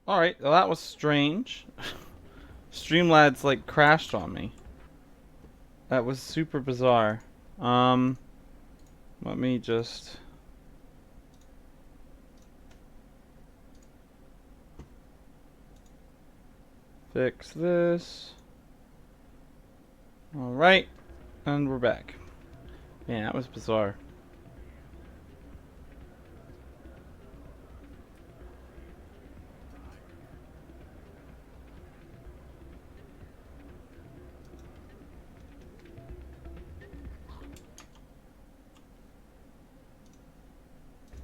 Alright, well that was strange. Streamlad's like crashed on me. That was super bizarre. Let me just... fix this. Alright, and we're back. Man, that was bizarre.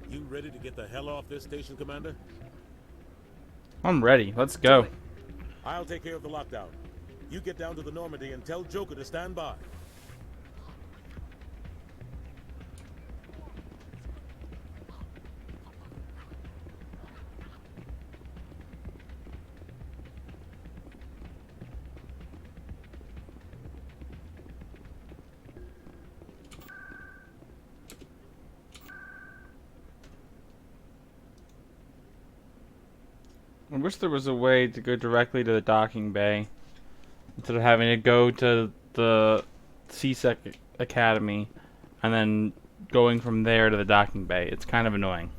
You ready to get the hell off this station, Commander? I'm ready. Let's go. I'll take care of the lockdown. You get down to the Normandy and tell Joker to stand by. I wish there was a way to go directly to the docking bay instead of having to go to the CSEC Academy and then going from there to the docking bay. It's kind of annoying.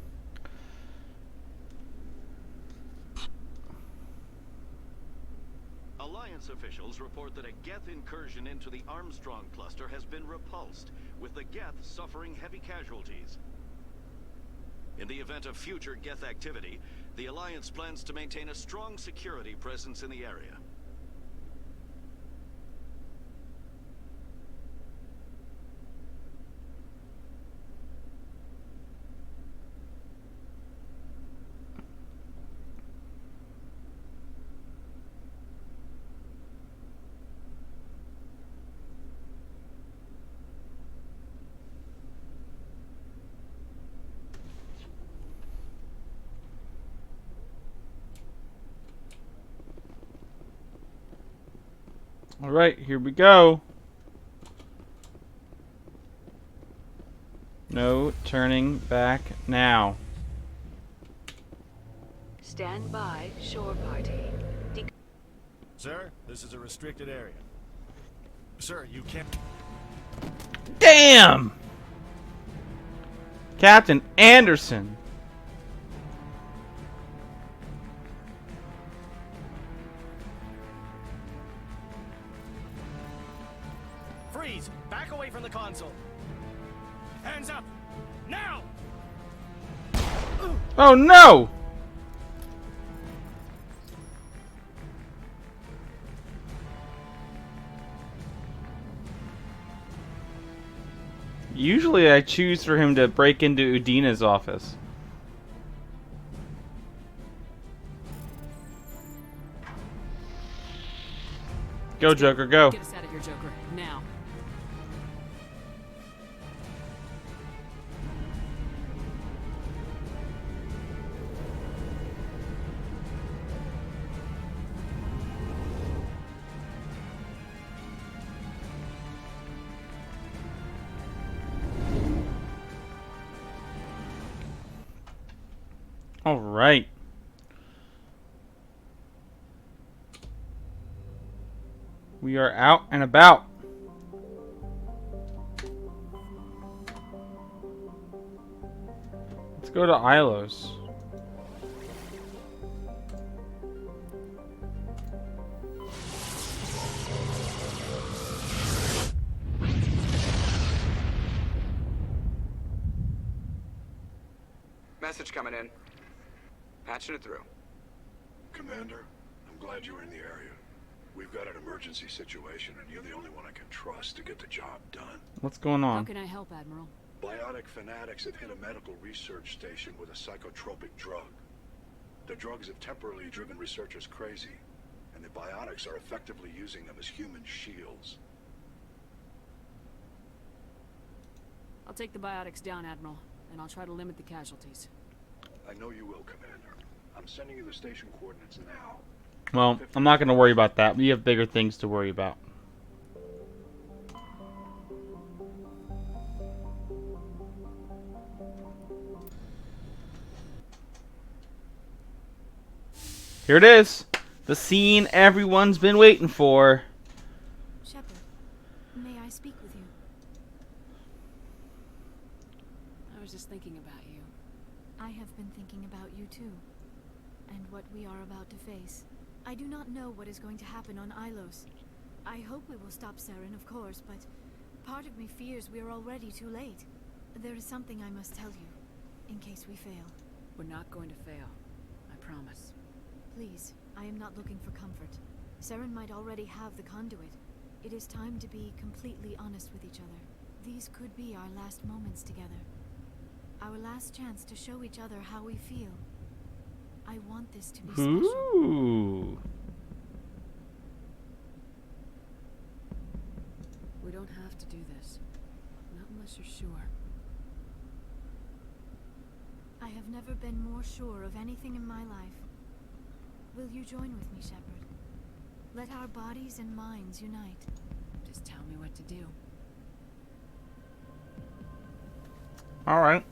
Alliance officials report that a Geth incursion into the Armstrong cluster has been repulsed, with the Geth suffering heavy casualties. In the event of future Geth activity, the Alliance plans to maintain a strong security presence in the area. Alright, here we go. No turning back now. Stand by, shore party. Sir, this is a restricted area. Sir, you can't... Damn! Captain Anderson! Freeze! Back away from the console! Hands up! Now! Oh no! Usually I choose for him to break into Udina's office. Go, Joker, go. Get us out of here, Joker. Now. All right. We are out and about. Let's go to Ilos. Message coming in. Patching it through. Commander, I'm glad you were in the area. We've got an emergency situation, and you're the only one I can trust to get the job done. What's going How on? can I help, Admiral? Biotic fanatics have hit a medical research station with a psychotropic drug. The drugs have temporarily driven researchers crazy, and the biotics are effectively using them as human shields. I'll take the biotics down, Admiral, and I'll try to limit the casualties. I know you will, Commander. I'm sending you the station coordinates now. Well, I'm not going to worry about that. We have bigger things to worry about. Here it is. The scene everyone's been waiting for. Shepard, may I speak with you? I was just thinking about you. I have been thinking about you too. And what we are about to face. I do not know what is going to happen on Ilos. I hope we will stop Saren, of course, but part of me fears we are already too late. There is something I must tell you, in case we fail. We're not going to fail. I promise. Please, I am not looking for comfort. Saren might already have the conduit. It is time to be completely honest with each other. These could be our last moments together. Our last chance to show each other how we feel. I want this to be special. Ooh. We don't have to do this. Not unless you're sure. I have never been more sure of anything in my life. Will you join with me, Shepard? Let our bodies and minds unite. Just tell me what to do. All right.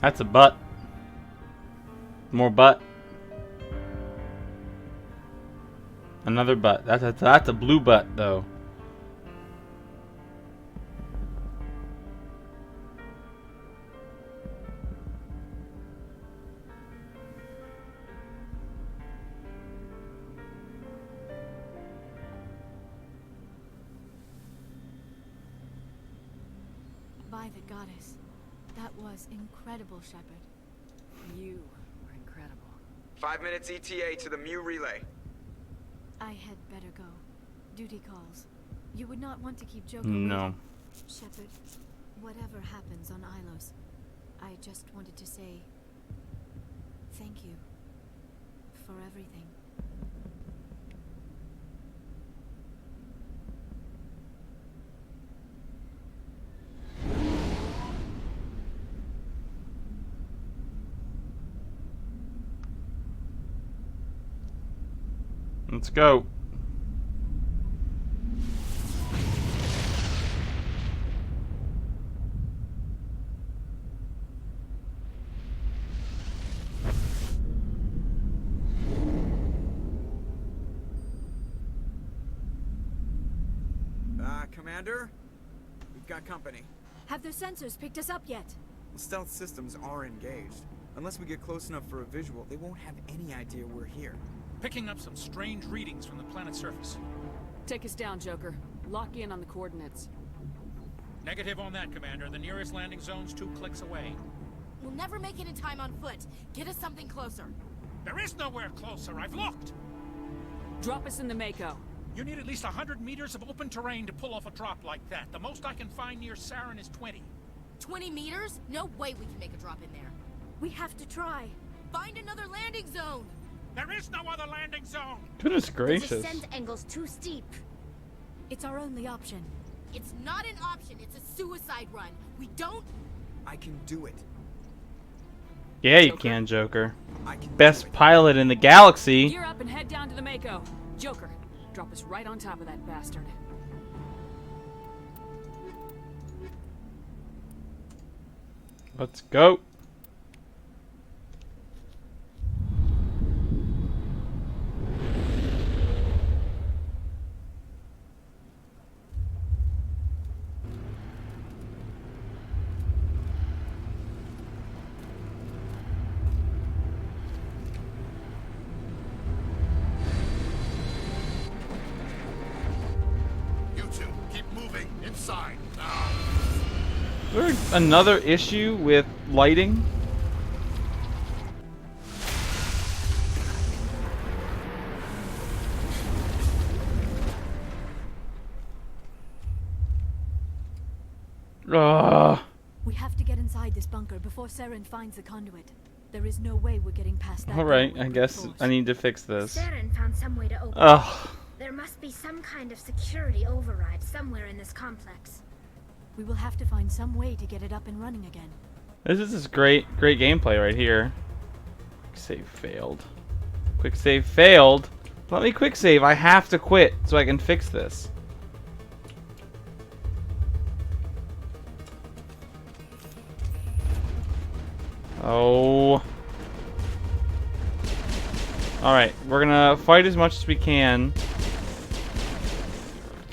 That's a butt. More butt. Another butt. That's a blue butt though. By the goddess. That was incredible, Shepard. You were incredible. 5 minutes ETA to the Mu relay. I had better go. Duty calls. You would not want to keep Joker No. waiting. Shepard, whatever happens on Ilos, I just wanted to say thank you for everything. Let's go. Commander? We've got company. Have their sensors picked us up yet? Stealth systems are engaged. Unless we get close enough for a visual, they won't have any idea we're here. Picking up some strange readings from the planet's surface. Take us down, Joker. Lock in on the coordinates. Negative on that, Commander. The nearest landing zone's 2 clicks away. We'll never make it in time on foot. Get us something closer. There is nowhere closer. I've looked. Drop us in the Mako. You need at least 100 meters of open terrain to pull off a drop like that. The most I can find near Saren is 20. 20 meters? No way we can make a drop in there. We have to try. Find another landing zone. There is no other landing zone. Goodness The gracious. descent angle's too steep. It's our only option. It's not an option. It's a suicide run. We don't... I can do it. Yeah, you can, Joker. I can Best do it. pilot in the galaxy. Gear up and head down to the Mako. Joker, drop us right on top of that bastard. Let's go. You two, keep moving inside. Is there another issue with lighting? Ugh. We have to get inside this bunker before Saren finds the conduit. There is no way we're getting past that. Alright, door I with guess brute force. I need to fix this. Saren found some way to open it. Ugh. There must be some kind of security override somewhere in this complex. We will have to find some way to get it up and running again. This is great gameplay right here. Save failed. Quick save failed. Let me quick save. I have to quit so I can fix this. Oh. Alright, we're gonna fight as much as we can.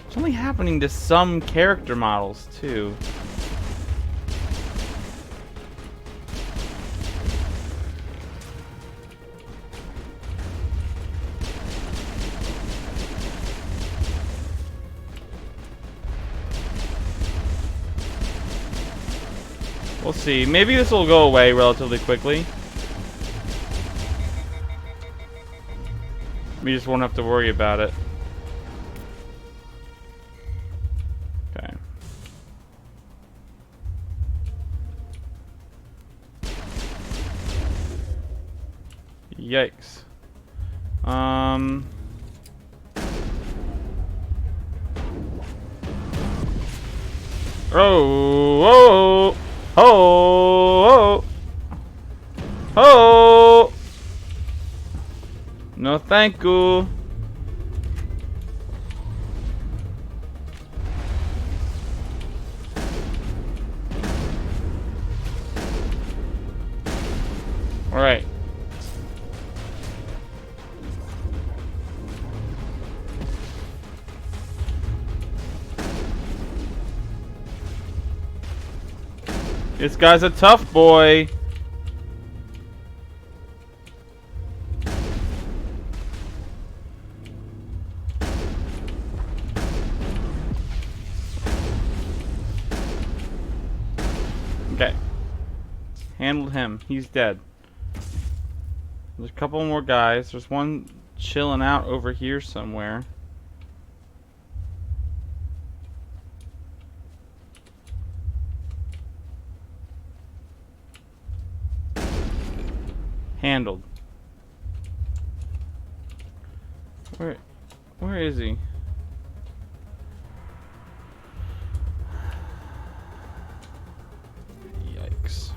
It's only happening to some character models, too. We'll see. Maybe this will go away relatively quickly. We just won't have to worry about it. Okay. Yikes. Oh, oh, oh, oh, oh. No, thank you. All right. This guy's a tough boy. Okay. Handled him. He's dead. There's a couple more guys. There's one chilling out over here somewhere. Handled. Where is he? Yikes.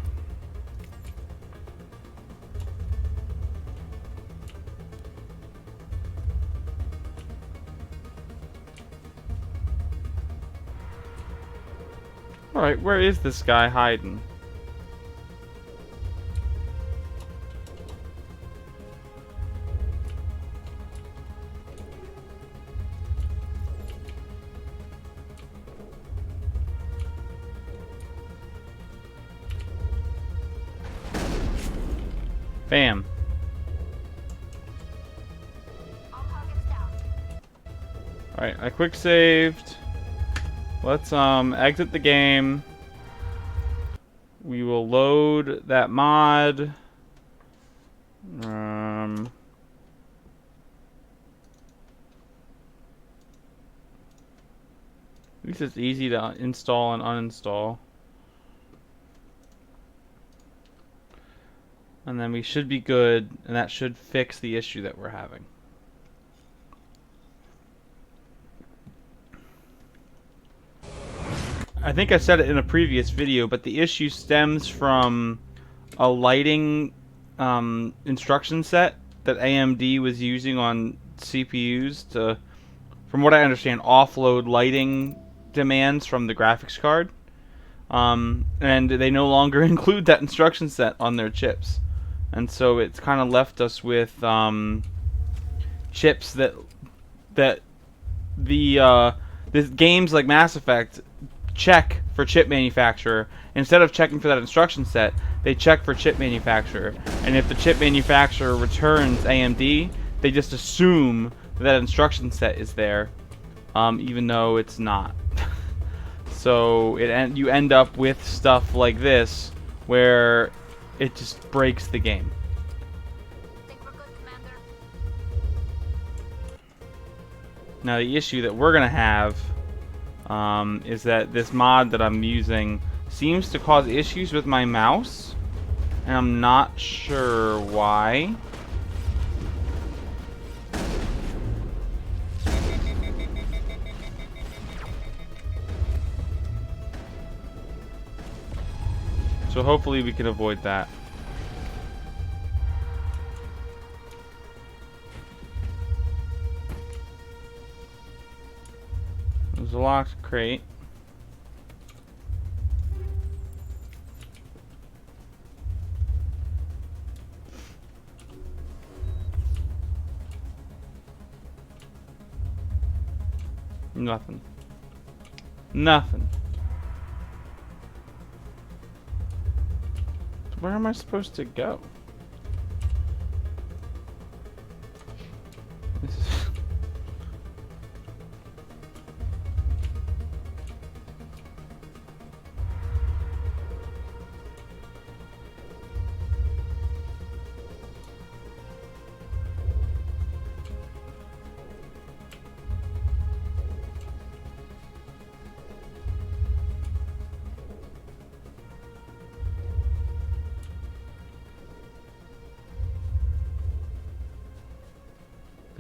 Alright, where is this guy hiding? Bam. Alright, I quick saved. Let's exit the game. We will load that mod. At least it's easy to install and uninstall. And then we should be good, and that should fix the issue that we're having. I think I said it in a previous video, but the issue stems from a lighting instruction set that AMD was using on CPUs to, from what I understand, offload lighting demands from the graphics card. And they no longer include that instruction set on their chips. And so it's kind of left us with chips that this games like Mass Effect check for chip manufacturer. Instead of checking for that instruction set, they check for chip manufacturer. And if the chip manufacturer returns AMD, they just assume that instruction set is there, even though it's not. So you end up with stuff like this where it just breaks the game. Now the issue that we're gonna have is that this mod that I'm using seems to cause issues with my mouse, and I'm not sure why. So hopefully we can avoid that. There's a locked crate. Nothing. Nothing. Where am I supposed to go? This is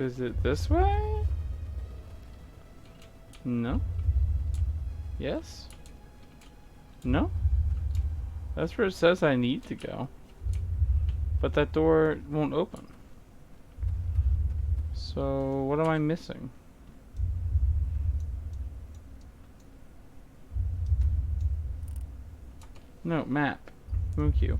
Is it this way? No. Yes? No? That's where it says I need to go. But that door won't open. So, what am I missing? No, map. Thank you.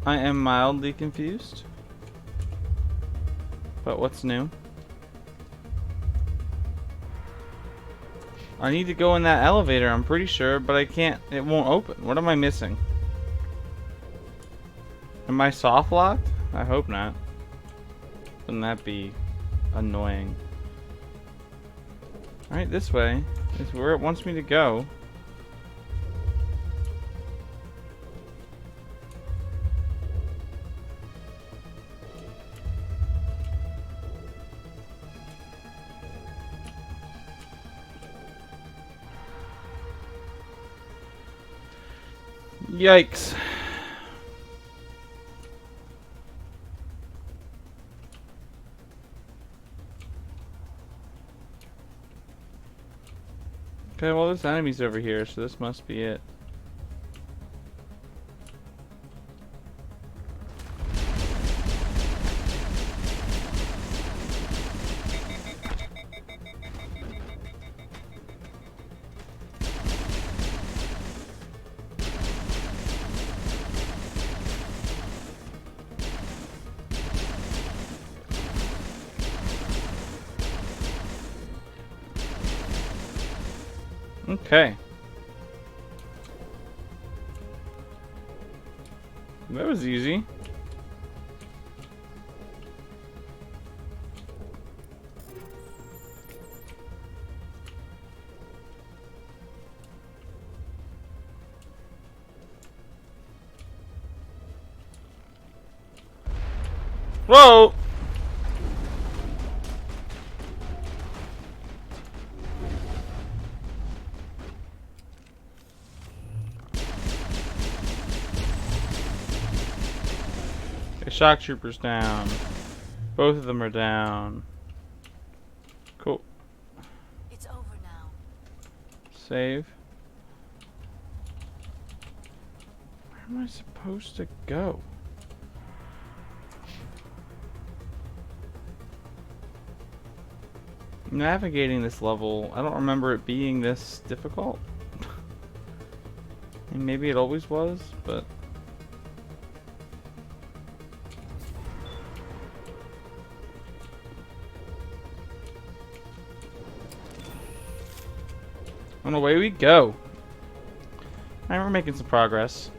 I am mildly confused. But what's new? I need to go in that elevator, I'm pretty sure, but I can't. It won't open. What am I missing? Am I soft locked? I hope not. Wouldn't that be annoying? Alright, this way is where it wants me to go. Yikes. Okay, well there's enemies over here, so this must be it. Okay. That was easy. Whoa! Shock troopers down. Both of them are down. Cool. It's over now. Save. Where am I supposed to go? Navigating this level, I don't remember it being this difficult. And maybe it always was, but and away we go. Alright, we're making some progress.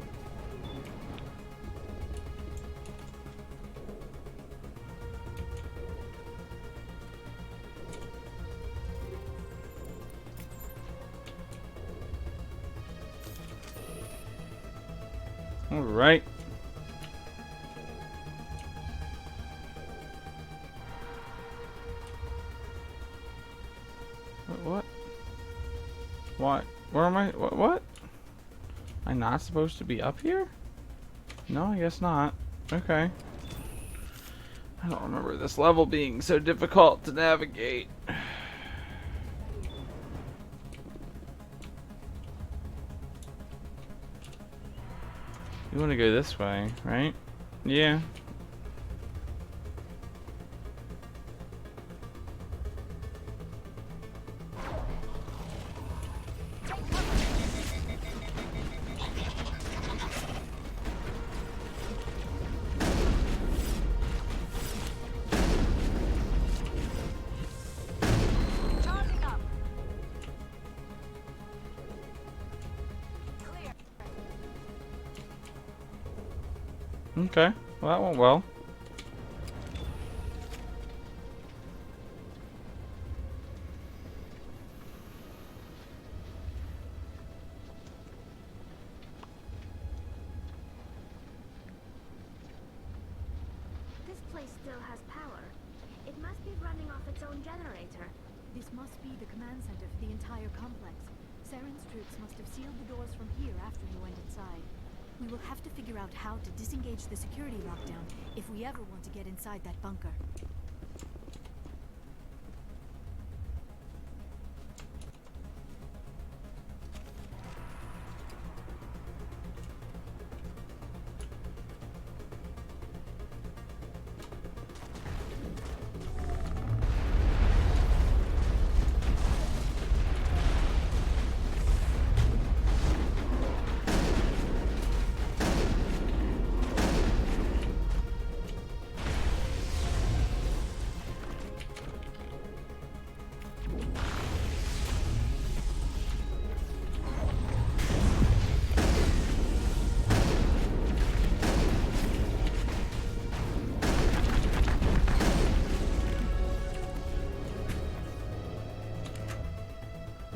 Alright. What? What? Where am I? What? Am I not supposed to be up here? No, I guess not. Okay. I don't remember this level being so difficult to navigate. You want to go this way, right? Yeah. Charging up. Clear. Okay. Well, that went well. This place still has power. It must be running off its own generator. This must be the command center for the entire complex. Saren's troops must have sealed the doors from here after he went inside. We will have to figure out how to disengage the security lockdown if we ever want to get inside that bunker.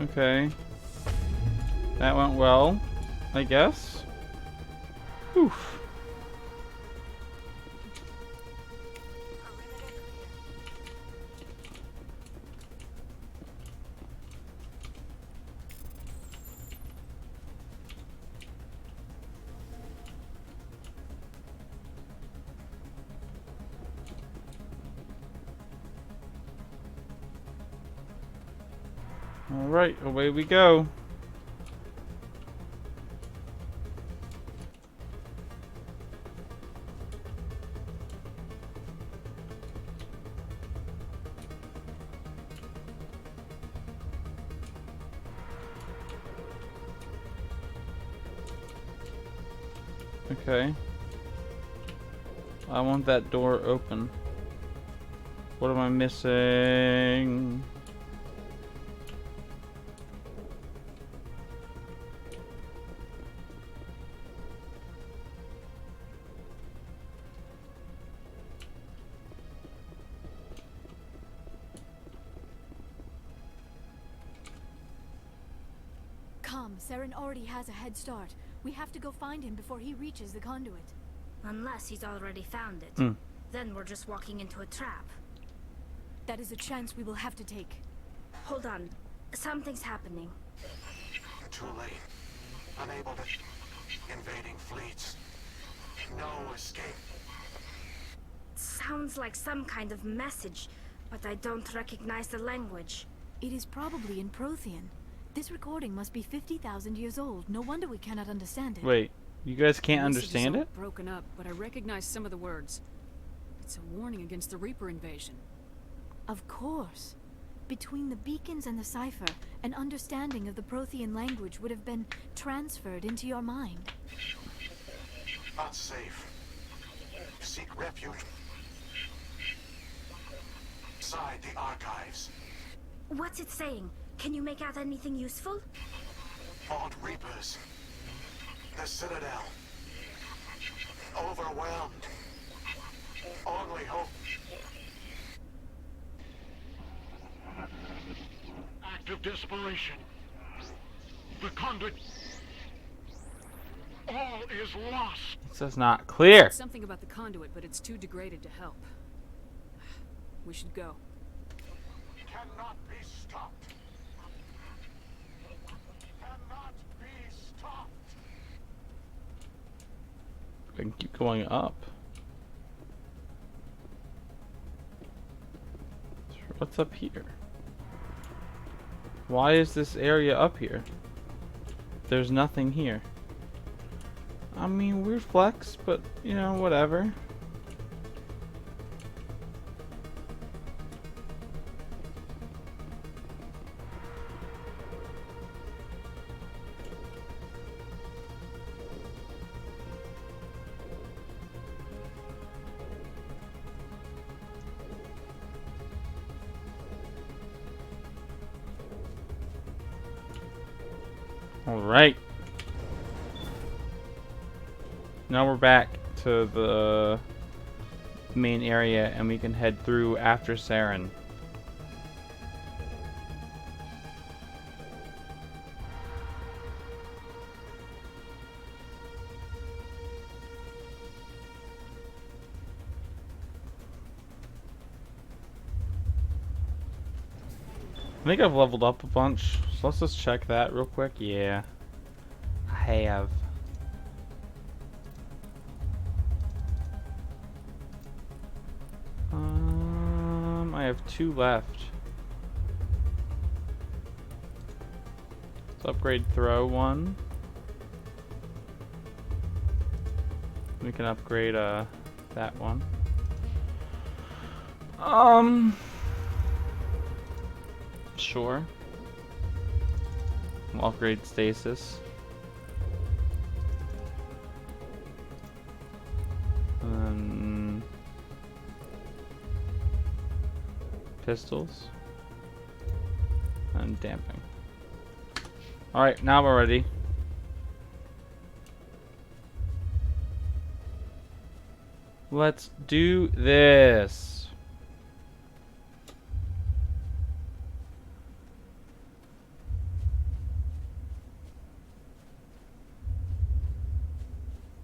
Okay. That went well, I guess. Oof. Alright, away we go. Okay. I want that door open. What am I missing? Come, Saren already has a head start. We have to go find him before he reaches the conduit. Unless he's already found it. Hmm. Then we're just walking into a trap. That is a chance we will have to take. Hold on. Something's happening. Too late. Unable to... Invading fleets. No escape. Sounds like some kind of message, but I don't recognize the language. It is probably in Prothean. This recording must be 50,000 years old. No wonder we cannot understand it. Wait, you guys can't The message is understand all it? broken up, but I recognize some of the words. It's a warning against the Reaper invasion. Of course. Between the beacons and the cipher, an understanding of the Prothean language would have been transferred into your mind. Unsafe. Seek refuge. Inside the archives. What's it saying? Can you make out anything useful? Fought Reapers. The Citadel. Overwhelmed. Only hope. Act of desperation. The conduit. All is lost. It says not clear. It's something about the conduit, but it's too degraded to help. We should go. Cannot be stopped. Cannot be stopped. I can keep going up. What's up here? Why is this area up here? There's nothing here. I mean, weird flex, but, you know, whatever. Alright. Now we're back to the main area and we can head through after Saren. I think I've leveled up a bunch, so let's just check that real quick. Yeah, I have. I have 2 left. Let's upgrade throw 1. We can upgrade that one. Sure. We'll upgrade stasis. Pistols. And damping. Alright, now we're ready. Let's do this.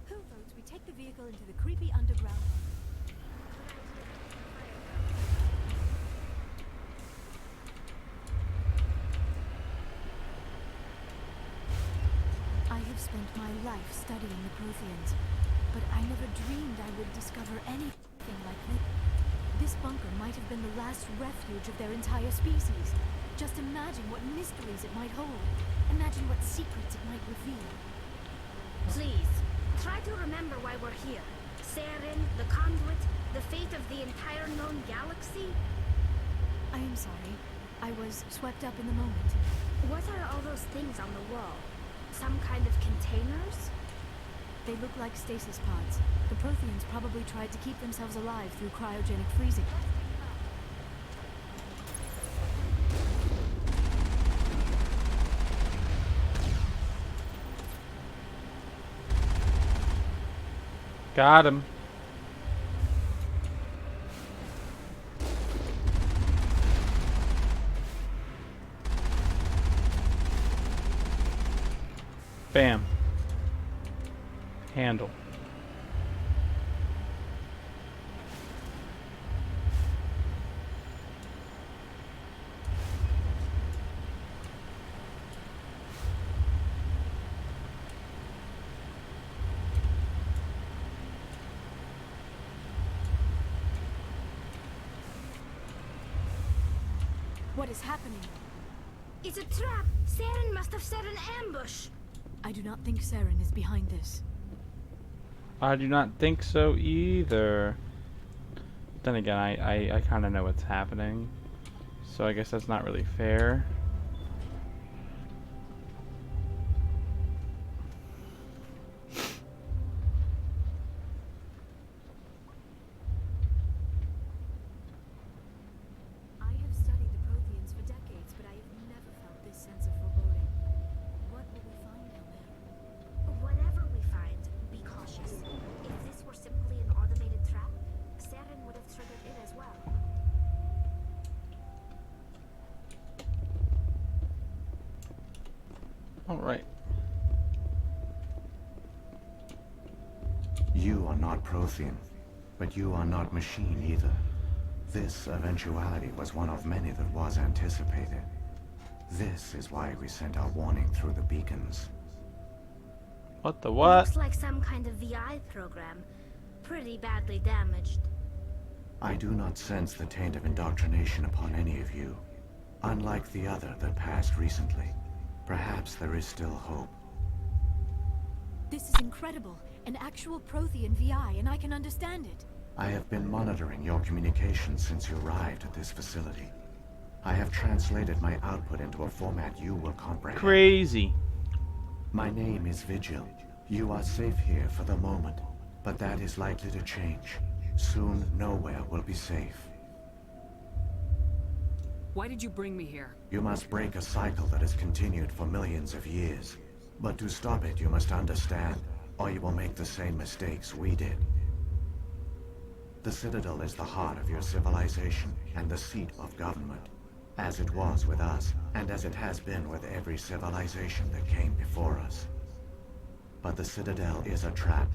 Who votes we take the vehicle into the creepy underground? I have spent my life studying the Protheans, but I never dreamed I would discover anything like this. This bunker might have been the last refuge of their entire species. Just imagine what mysteries it might hold. Imagine what secrets it might reveal. Please, try to remember why we're here. Saren, the Conduit, the fate of the entire known galaxy. I am sorry. I was swept up in the moment. What are all those things on the wall? Some kind of containers? They look like stasis pods. The Protheans probably tried to keep themselves alive through cryogenic freezing. Got him. Bam. Handle. What is happening? It's a trap! Saren must have set an ambush! I do not think Saren is behind this. I do not think so either. Then again, I kind of know what's happening. So I guess that's not really fair. I have studied the Protheans for decades, but I have never felt this sense of foreboding. What will we find down there? Whatever we find, be cautious. If this were simply an automated trap, Saren would have triggered it as well. Alright. You are not Prothean, but you are not machine either. This eventuality was one of many that was anticipated. This is why we sent our warning through the beacons. What the what? Looks like some kind of VI program. Pretty badly damaged. I do not sense the taint of indoctrination upon any of you. Unlike the other that passed recently, perhaps there is still hope. This is incredible. An actual Prothean VI, and I can understand it. I have been monitoring your communications since you arrived at this facility. I have translated my output into a format you will comprehend. Crazy. My name is Vigil. You are safe here for the moment, but that is likely to change. Soon, nowhere will be safe. Why did you bring me here? You must break a cycle that has continued for millions of years. But to stop it, you must understand, or you will make the same mistakes we did. The Citadel is the heart of your civilization and the seat of government, as it was with us, and as it has been with every civilization that came before us. But the Citadel is a trap.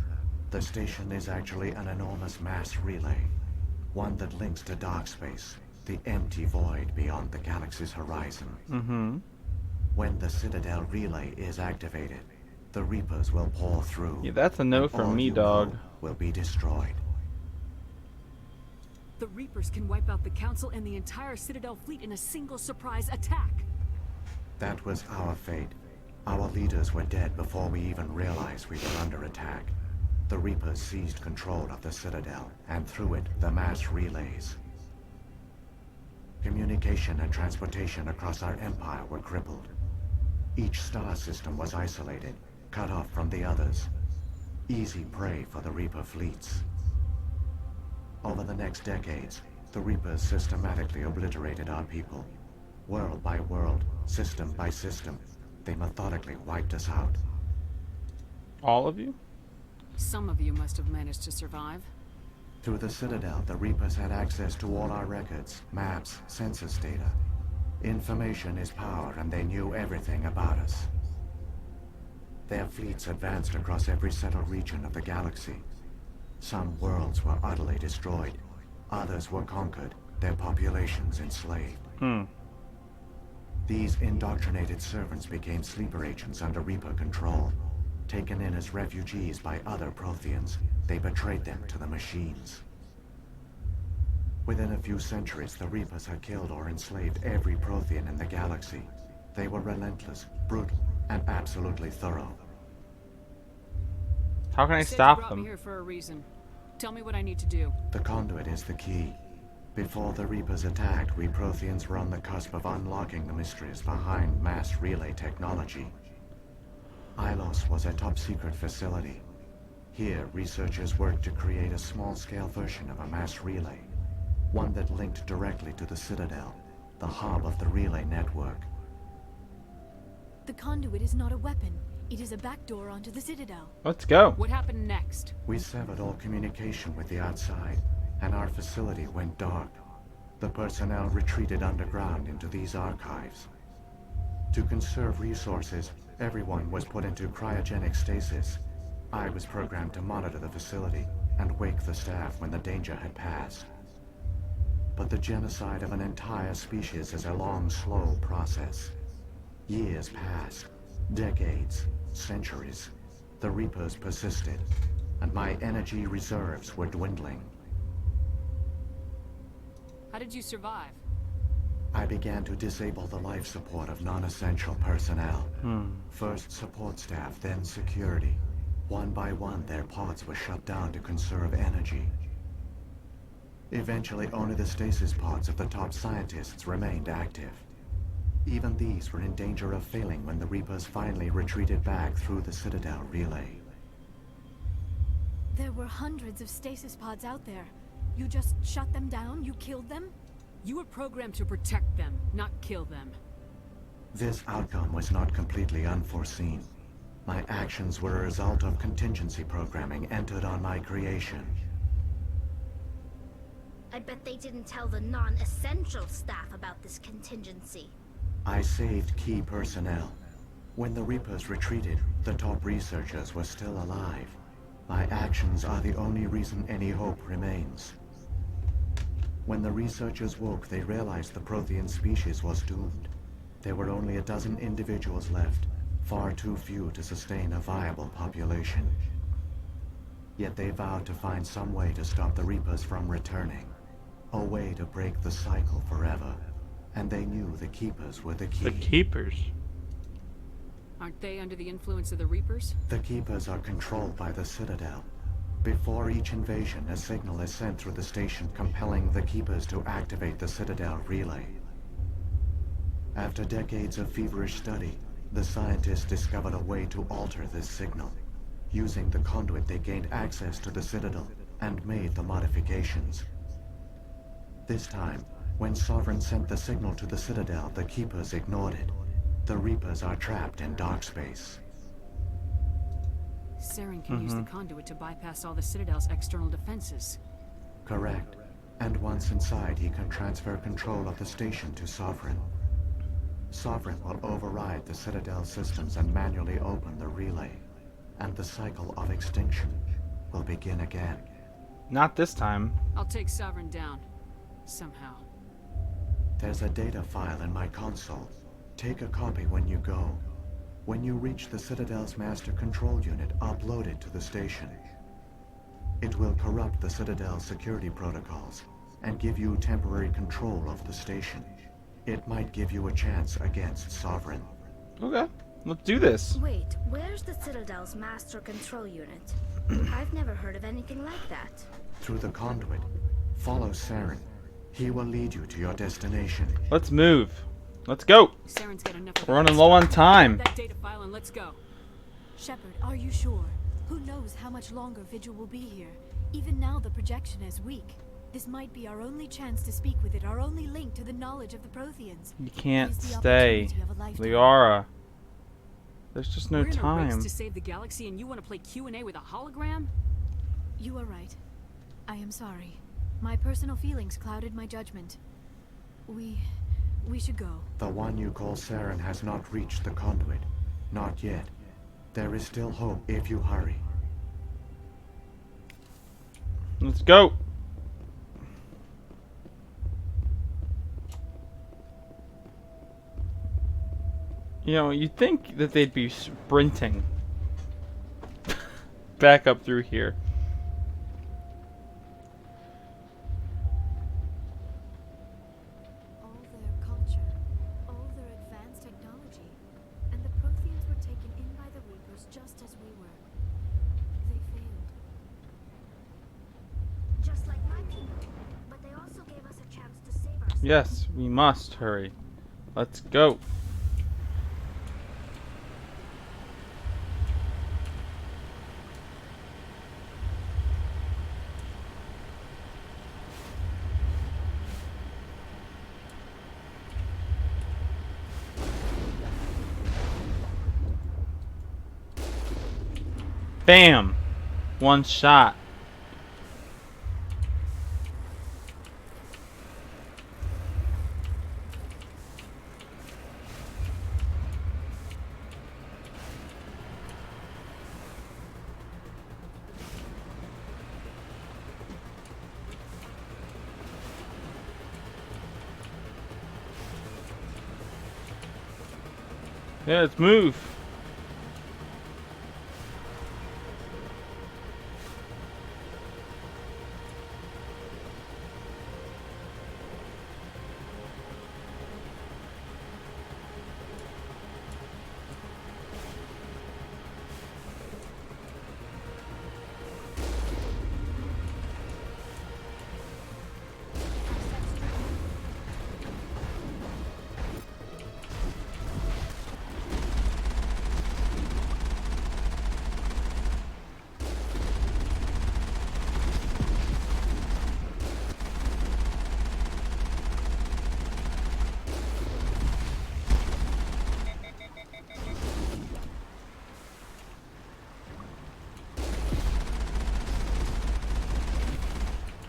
The station is actually an enormous mass relay, one that links to dark space, the empty void beyond the galaxy's horizon. When the Citadel relay is activated, the Reapers will pour through. Yeah, that's a no from me, dog. Will be destroyed. The Reapers can wipe out the Council and the entire Citadel fleet in a single surprise attack. That was our fate. Our leaders were dead before we even realized we were under attack. The Reapers seized control of the Citadel, and through it, the mass relays. Communication and transportation across our empire were crippled. Each star system was isolated, cut off from the others. Easy prey for the Reaper fleets. Over the next decades, the Reapers systematically obliterated our people. World by world, system by system, they methodically wiped us out. All of you? Some of you must have managed to survive. Through the Citadel, the Reapers had access to all our records, maps, census data. Information is power, and they knew everything about us. Their fleets advanced across every settled region of the galaxy. Some worlds were utterly destroyed. Others were conquered, their populations enslaved. These indoctrinated servants became sleeper agents under Reaper control. Taken in as refugees by other Protheans, they betrayed them to the machines. Within a few centuries, the Reapers had killed or enslaved every Prothean in the galaxy. They were relentless, brutal, and absolutely thorough. How can I You said stop you brought them? me here for a reason. Tell me what I need to do. The conduit is the key. Before the Reapers attacked, we Protheans were on the cusp of unlocking the mysteries behind mass relay technology. Ilos was a top-secret facility. Here, researchers worked to create a small-scale version of a mass relay, one that linked directly to the Citadel, the hub of the relay network. The conduit is not a weapon. It is a backdoor onto the Citadel. Let's go. What happened next? We severed all communication with the outside, and our facility went dark. The personnel retreated underground into these archives. To conserve resources, everyone was put into cryogenic stasis. I was programmed to monitor the facility and wake the staff when the danger had passed. But the genocide of an entire species is a long, slow process. Years passed, decades, centuries. The Reapers persisted, and my energy reserves were dwindling. How did you survive? I began to disable the life support of non-essential personnel. First support staff, then security. One by one, their pods were shut down to conserve energy. Eventually, only the stasis pods of the top scientists remained active. Even these were in danger of failing when the Reapers finally retreated back through the Citadel relay. There were hundreds of stasis pods out there. You just shut them down? You killed them? You were programmed to protect them, not kill them. This outcome was not completely unforeseen. My actions were a result of contingency programming entered on my creation. I bet they didn't tell the non-essential staff about this contingency. I saved key personnel. When the Reapers retreated, the top researchers were still alive. My actions are the only reason any hope remains. When the researchers woke, they realized the Prothean species was doomed. There were only a dozen individuals left, far too few to sustain a viable population. Yet they vowed to find some way to stop the Reapers from returning. A way to break the cycle forever. And they knew the Keepers were the key. The Keepers. Aren't they under the influence of the Reapers? The Keepers are controlled by the Citadel. Before each invasion, a signal is sent through the station compelling the Keepers to activate the Citadel relay. After decades of feverish study, the scientists discovered a way to alter this signal. Using the conduit, they gained access to the Citadel and made the modifications. This time, when Sovereign sent the signal to the Citadel, the Keepers ignored it. The Reapers are trapped in dark space. Saren can use the conduit to bypass all the Citadel's external defenses. Correct. And once inside, he can transfer control of the station to Sovereign. Sovereign will override the Citadel systems and manually open the relay. And the cycle of extinction will begin again. Not this time. I'll take Sovereign down. Somehow. There's a data file in my console. Take a copy when you go. When you reach the Citadel's master control unit, upload it to the station. It will corrupt the Citadel's security protocols and give you temporary control of the station. It might give you a chance against Sovereign. Okay, let's do this. Wait, where's the Citadel's master control unit? I've never heard of anything like that. Through the conduit, follow Saren. He will lead you to your destination. Let's move. Let's go. Saren's got enough. We're running low on time. That data file and let's go. Shepard, are you sure? Who knows how much longer Vigil will be here? Even now the projection is weak. This might be our only chance to speak with it, our only link to the knowledge of the Protheans. You can't It is the stay. opportunity of a lifetime. Liara. There's just no We're in a time. race to save the galaxy and you want to play Q&A with a hologram? You are right. I am sorry. My personal feelings clouded my judgment. We should go. The one you call Saren has not reached the conduit. Not yet. There is still hope if you hurry. Let's go. You know, you'd think that they'd be sprinting back up through here. All their culture, all their advanced technology, and the Protheans were taken in by the Reapers just as we were. They failed. Just like my people. But they also gave us a chance to save ourselves. Yes, we must hurry. Let's go. Bam! One shot. Yeah, let's move.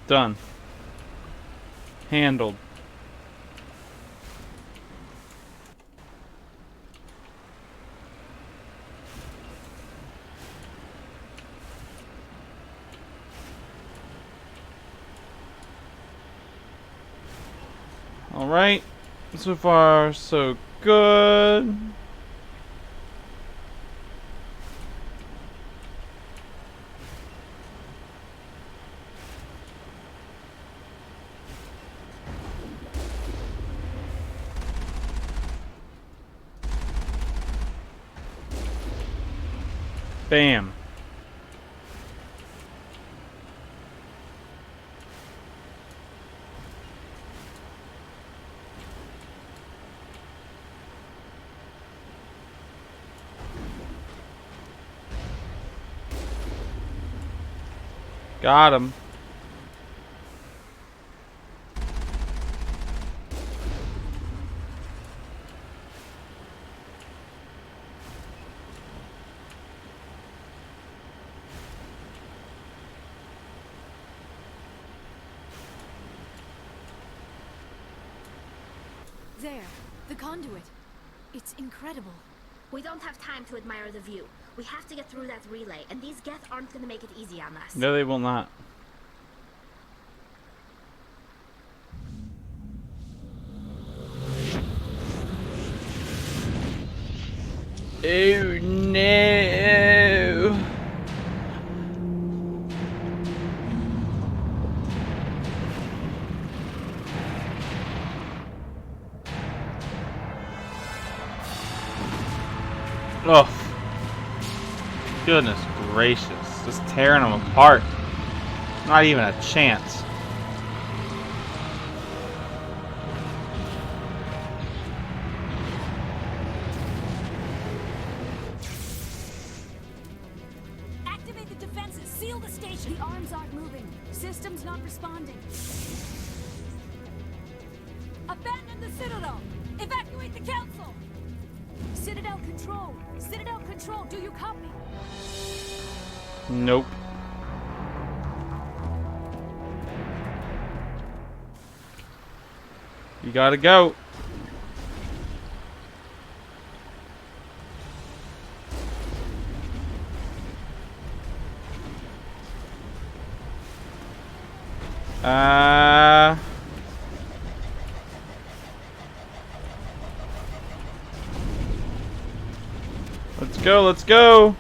Done. Handled. All right. So far, so good. Bam. Got him. There, the conduit. It's incredible. We don't have time to admire the view. We have to get through that relay, and these Geth aren't gonna make it easy on us. No, they will not. Oh no! Oh, goodness gracious. Just tearing them apart. Not even a chance. Activate the defenses. Seal the station. The arms aren't moving. Systems not responding. Abandon the Citadel. Evacuate the Council. Citadel Control. Citadel Control. Do you copy? Nope. You gotta go. Let's go, let's go.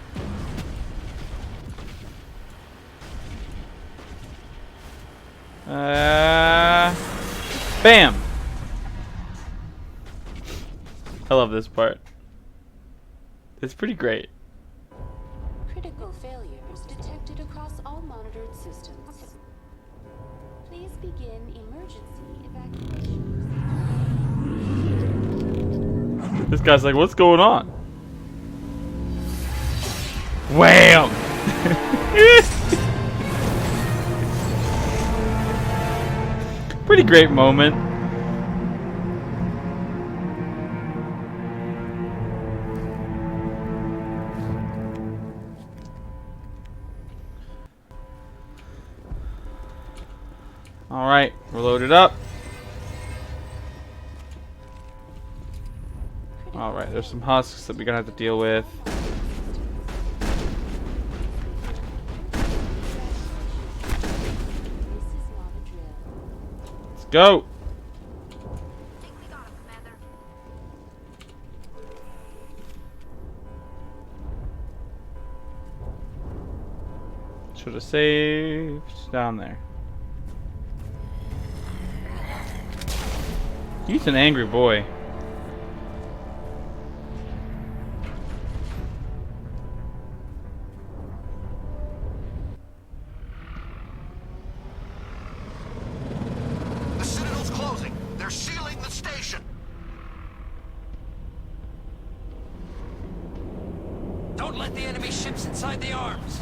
Bam. I love this part. It's pretty great. Critical failures detected across all monitored systems. Please begin emergency evacuation. This guy's like, what's going on? Wham! Pretty great moment. Alright, we're loaded up. Alright, there's some husks that we're gonna have to deal with. Let's go! Should have saved down there. He's an angry boy. The Citadel's closing. They're sealing the station. Don't let the enemy ships inside the arms.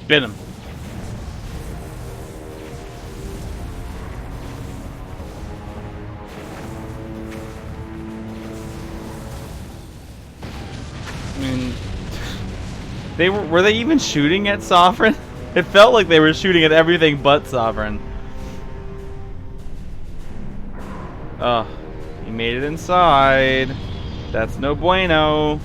Get him. I mean, were they even shooting at Sovereign? It felt like they were shooting at everything but Sovereign. Oh, he made it inside. That's no bueno.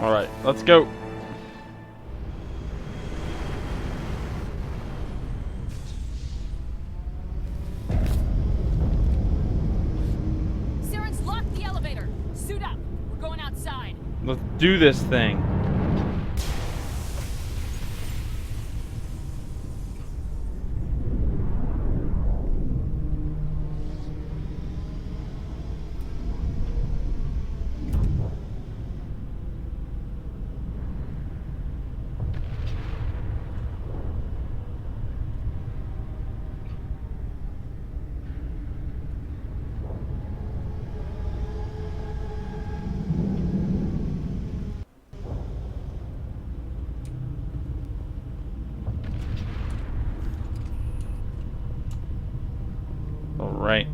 Alright, let's go. Saren's locked the elevator. Suit up. We're going outside. Let's do this thing. Alright.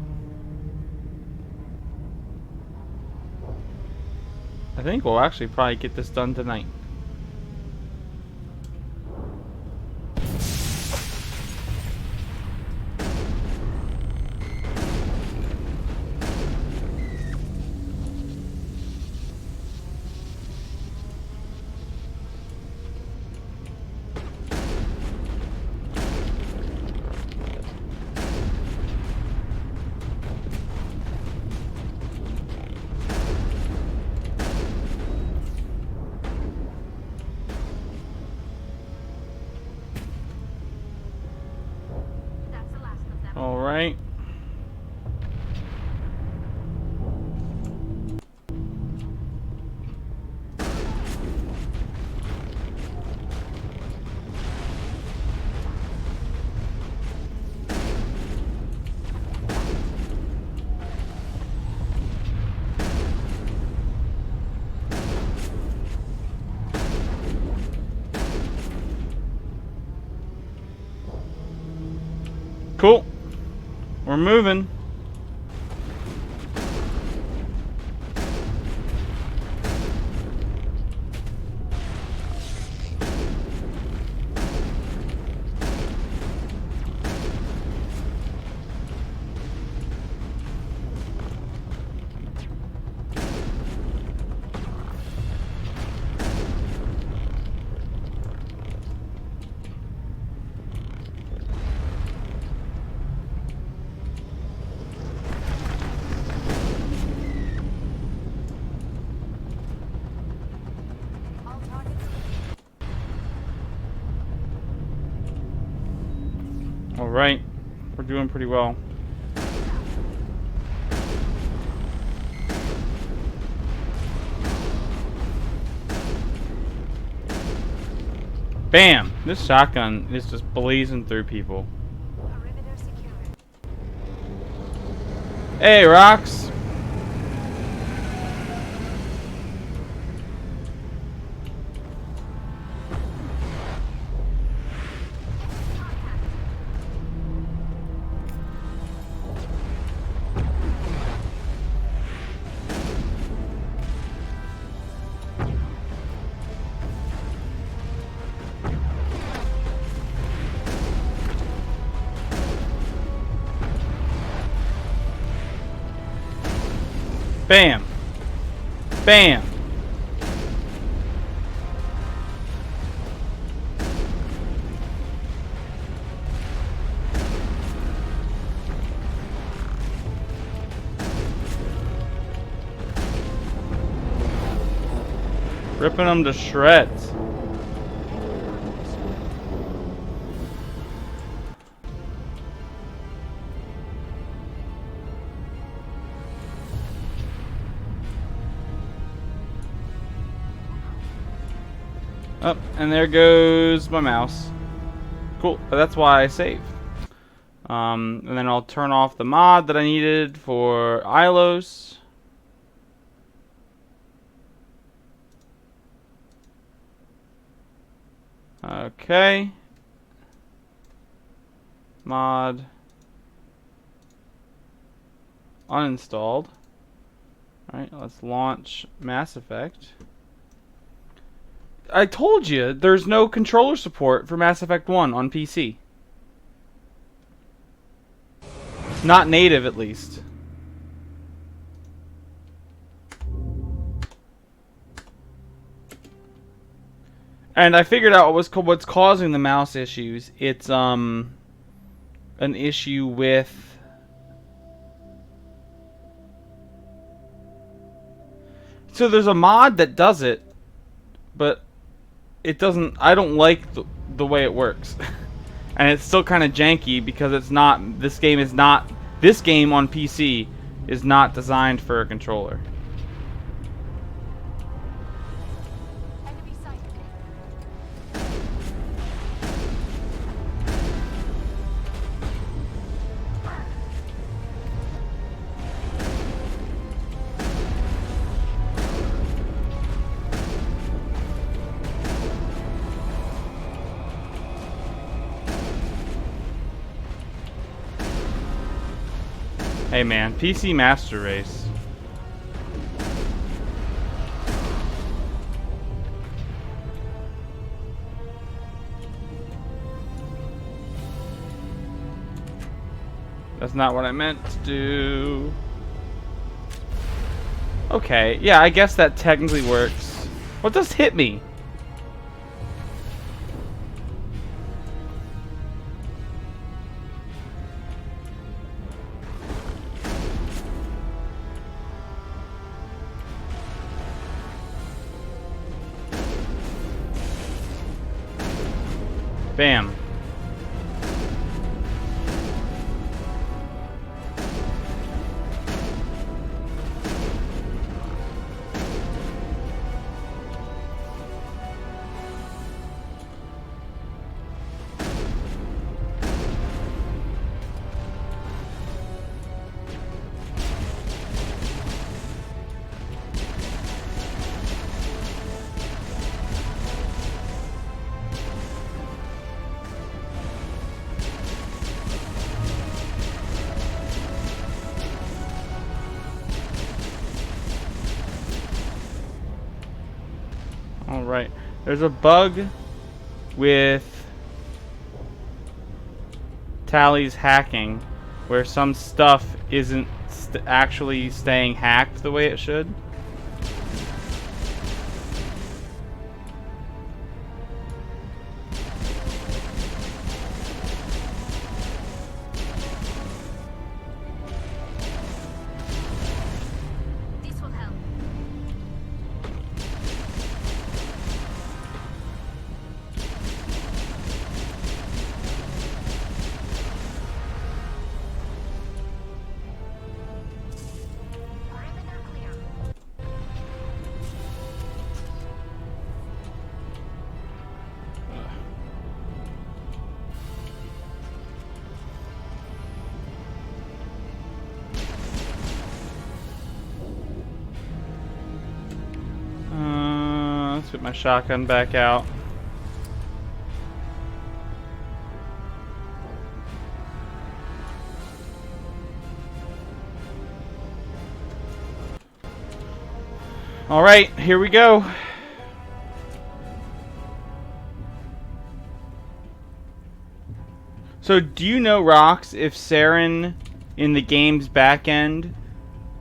I think we'll actually probably get this done tonight. All right. Cool. We're moving. All right, we're doing pretty well. Bam! This shotgun is just blazing through people. Hey, Rocks! Bam! Bam! Ripping them to shreds. Oh, and there goes my mouse. Cool, but that's why I save. And then I'll turn off the mod that I needed for Ilos. Okay. Mod uninstalled. Alright, let's launch Mass Effect. I told you, there's no controller support for Mass Effect 1 on PC. Not native, at least. And I figured out what's causing the mouse issues. It's an issue with so there's a mod that does it, but it doesn't. I don't like the way it works, and it's still kind of janky because it's not. This game is not. This game on PC is not designed for a controller. Hey man, PC Master Race. That's not what I meant to do. Okay, yeah, I guess that technically works. What just hit me? Bam. Alright, there's a bug with Tally's hacking where some stuff isn't actually staying hacked the way it should. Let's put my shotgun back out. Alright, here we go. So, do you know, Rox, if Saren in the game's back end,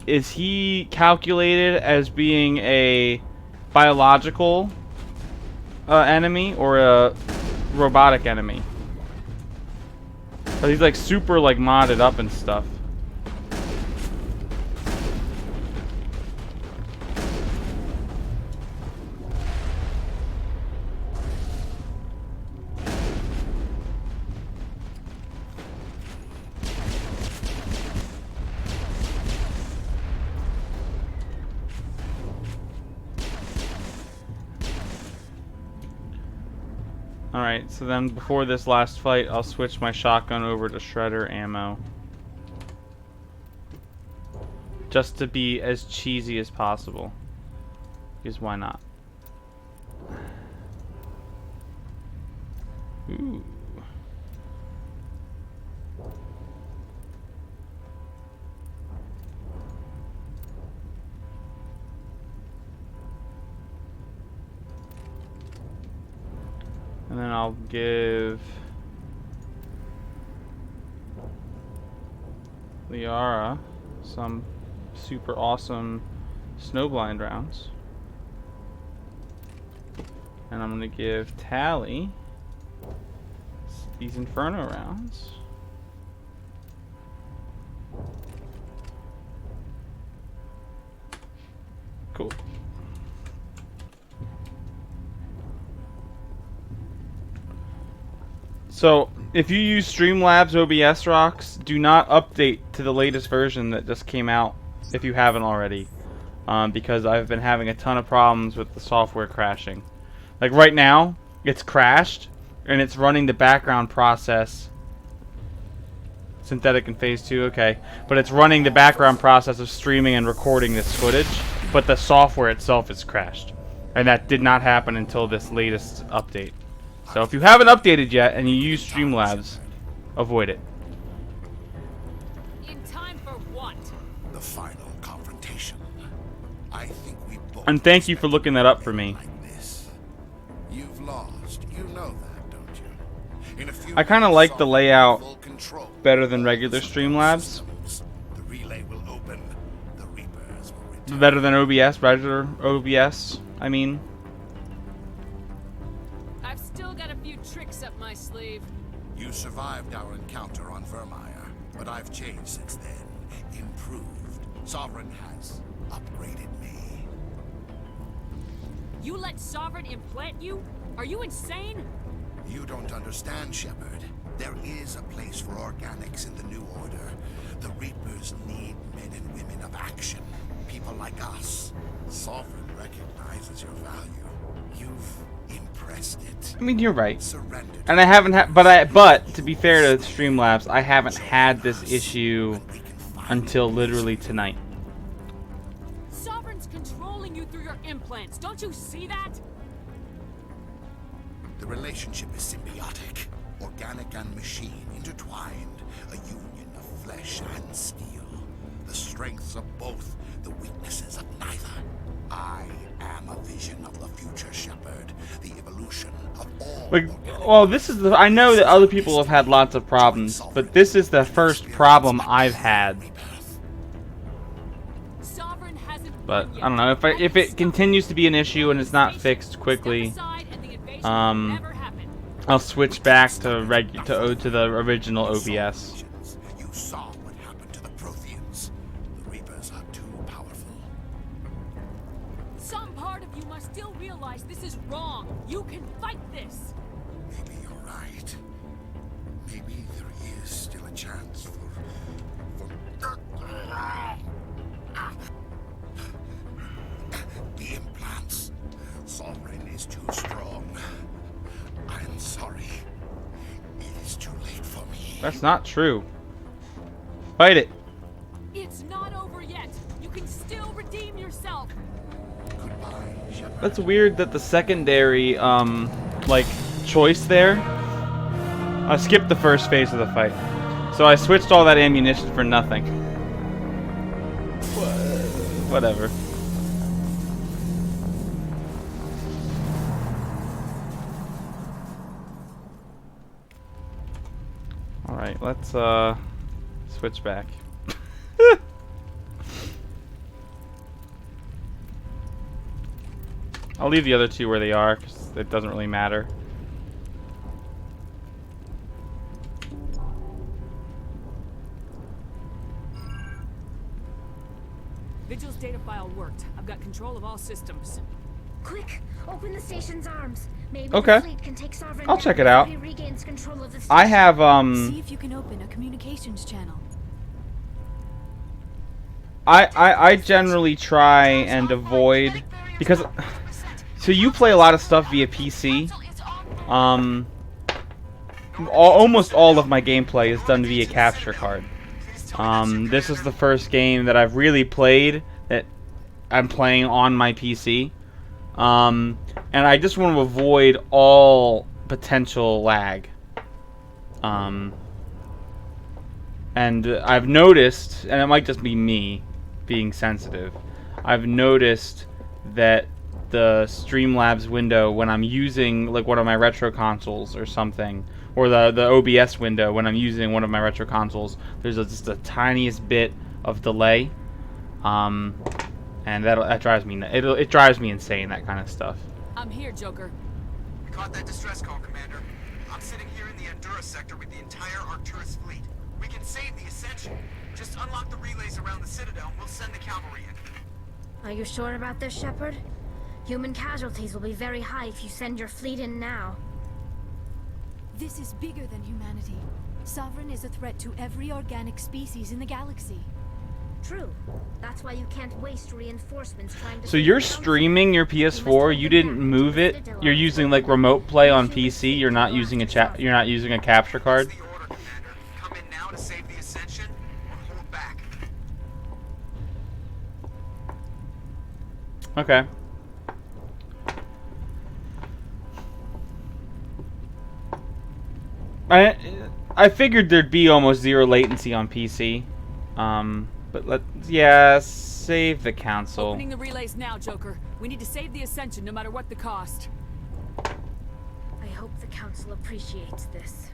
is he calculated as being a biological enemy or a robotic enemy? But he's like super like modded up and stuff. Alright, so then before this last fight, I'll switch my shotgun over to shredder ammo. Just to be as cheesy as possible. Because why not? Ooh. And then I'll give Liara some super awesome snowblind rounds. And I'm gonna give Tally these Inferno rounds. Cool. So, if you use Streamlabs OBS rocks, do not update to the latest version that just came out if you haven't already. Because I've been having a ton of problems with the software crashing. Like right now, it's crashed, and it's running the background process. Synthetic in phase 2, okay. But it's running the background process of streaming and recording this footage, but the software itself is crashed. And that did not happen until this latest update. So if you haven't updated yet and you use Streamlabs, avoid it. In time for what? The final confrontation. I think we both. And thank you for looking that up for me. You've lost. You know that, don't you? In a few I kind of days, like the Sovereign layout will control better than regular Streamlabs. the relay will open. The Reapers will return. Better than OBS, regular OBS, I mean. I've still got a few tricks up my sleeve. You survived our encounter on Vermeer, but I've changed since then. Improved. Sovereign has upgraded me. You let Sovereign implant you? Are you insane? You don't understand, Shepard. There is a place for organics in the New Order. The Reapers need men and women of action. People like us. Sovereign recognizes your value. You've impressed it. I mean, you're right. Surrendered. And I haven't had, but to be fair to Streamlabs, I haven't had this issue until literally tonight. Sovereign's controlling you through your implants. Don't you see that? The relationship is symbiotic. Organic and machine intertwined. A union of flesh and steel. The strengths of both, the weaknesses of neither. I am a vision of the future, Shepard. The evolution of all. Like, well, this is the. I know that other people have had lots of problems, but this is the first problem I've had. But I don't know if it continues to be an issue and it's not fixed quickly. I'll switch back to the original OBS. You saw what happened to the Protheans. The Reapers are too powerful. Some part of you must still realize this is wrong. You can fight this. Maybe you're right. Maybe there is still a chance for the implants. Sovereign is too strong. I'm sorry. It is too late for me. That's not true. Fight it. It's not over yet. You can still redeem yourself. Goodbye, Shepard. That's weird that the secondary like choice there. I skipped the first phase of the fight, so I switched all that ammunition for nothing. Whatever. Alright, let's switch back. I'll leave the other two where they are, because it doesn't really matter. Vigil's data file worked. I've got control of all systems. Quick, open the station's arms. Maybe Okay. the fleet can take Sovereign I'll down check it before out. he regains control of the I station. have See if you can open a communications channel. I generally try and avoid, because so you play a lot of stuff via PC. Almost all of my gameplay is done via capture card. This is the first game that I've really played that I'm playing on my PC. And I just want to avoid all potential lag. And I've noticed, and it might just be me being sensitive, I've noticed that the Streamlabs window when I'm using like one of my retro consoles or something, or the OBS window when I'm using one of my retro consoles, there's just the tiniest bit of delay, and that drives me it drives me insane, that kind of stuff. I'm here, Joker. caught that distress call, Commander. I'm sitting here in the Endura sector with the entire Arcturus fleet. We can save the Ascension. Just unlock the relays around the Citadel and we'll send the cavalry in. Are you sure about this, Shepard? Human casualties will be very high if you send your fleet in now. This is bigger than humanity. Sovereign is a threat to every organic species in the galaxy. True. That's why you can't waste reinforcements trying to... So you're streaming your PS4, you didn't move it. You're using like remote play on PC. You're not using a capture card. Come in now to save the Ascension or hold back. Okay. I figured there'd be almost zero latency on PC. But save the council. Opening the relays now, Joker. We need to save the Ascension no matter what the cost. I hope the council appreciates this.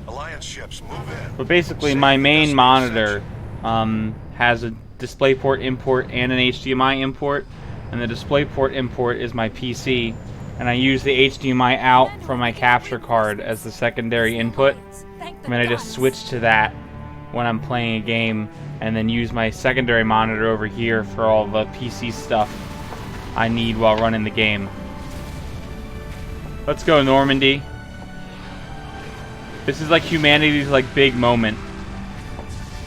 Alliance ships, move in. But basically, my main monitor has a DisplayPort import and an HDMI import, and the DisplayPort import is my PC, and I use the HDMI out from my capture card as the secondary input. And then I just switch to that when I'm playing a game, and then use my secondary monitor over here for all the PC stuff I need while running the game. Let's go, Normandy. This is like humanity's like big moment.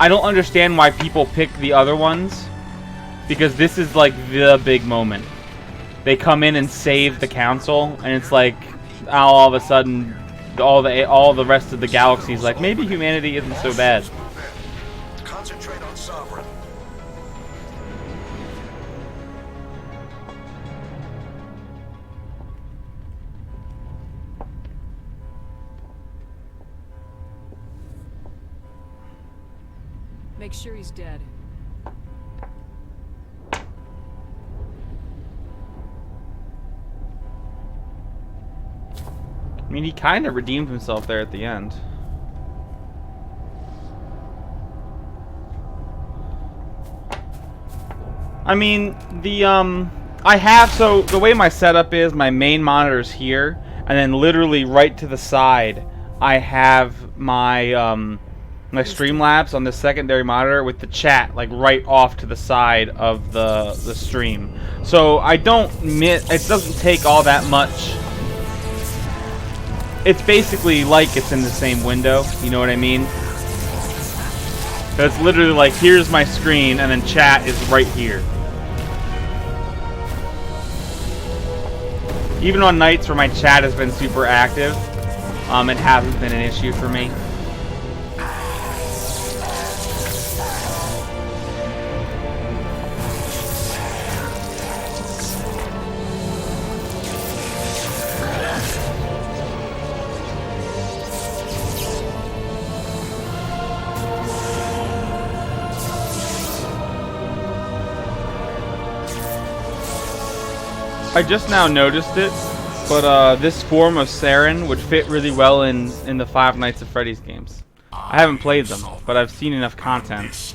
I don't understand why people pick the other ones, because this is like the big moment. They come in and save the council, and it's like all of a sudden all the rest of the galaxy is like, maybe humanity isn't so bad. Concentrate on Sovereign. Make sure he's dead. I mean, he kind of redeemed himself there at the end. I mean, so the way my setup is, my main monitor's here, and then literally right to the side, I have my my Streamlabs on the secondary monitor with the chat like right off to the side of the stream. So it doesn't take all that much. It's basically like it's in the same window, you know what I mean? So it's literally like, here's my screen, and then chat is right here. Even on nights where my chat has been super active, it hasn't been an issue for me. I just now noticed it, but this form of Saren would fit really well in the Five Nights at Freddy's games. I haven't played them, but I've seen enough content.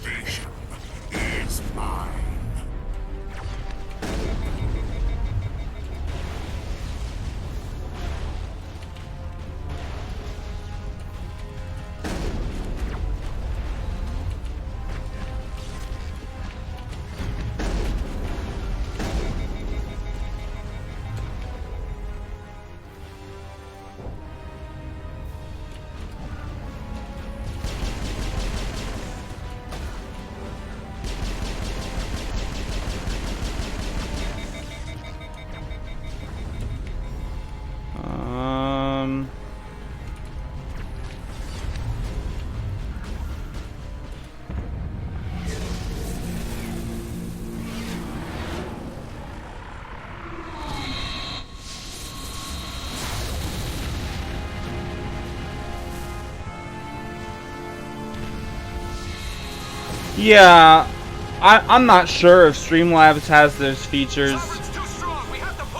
Yeah, I'm not sure if Streamlabs has those features.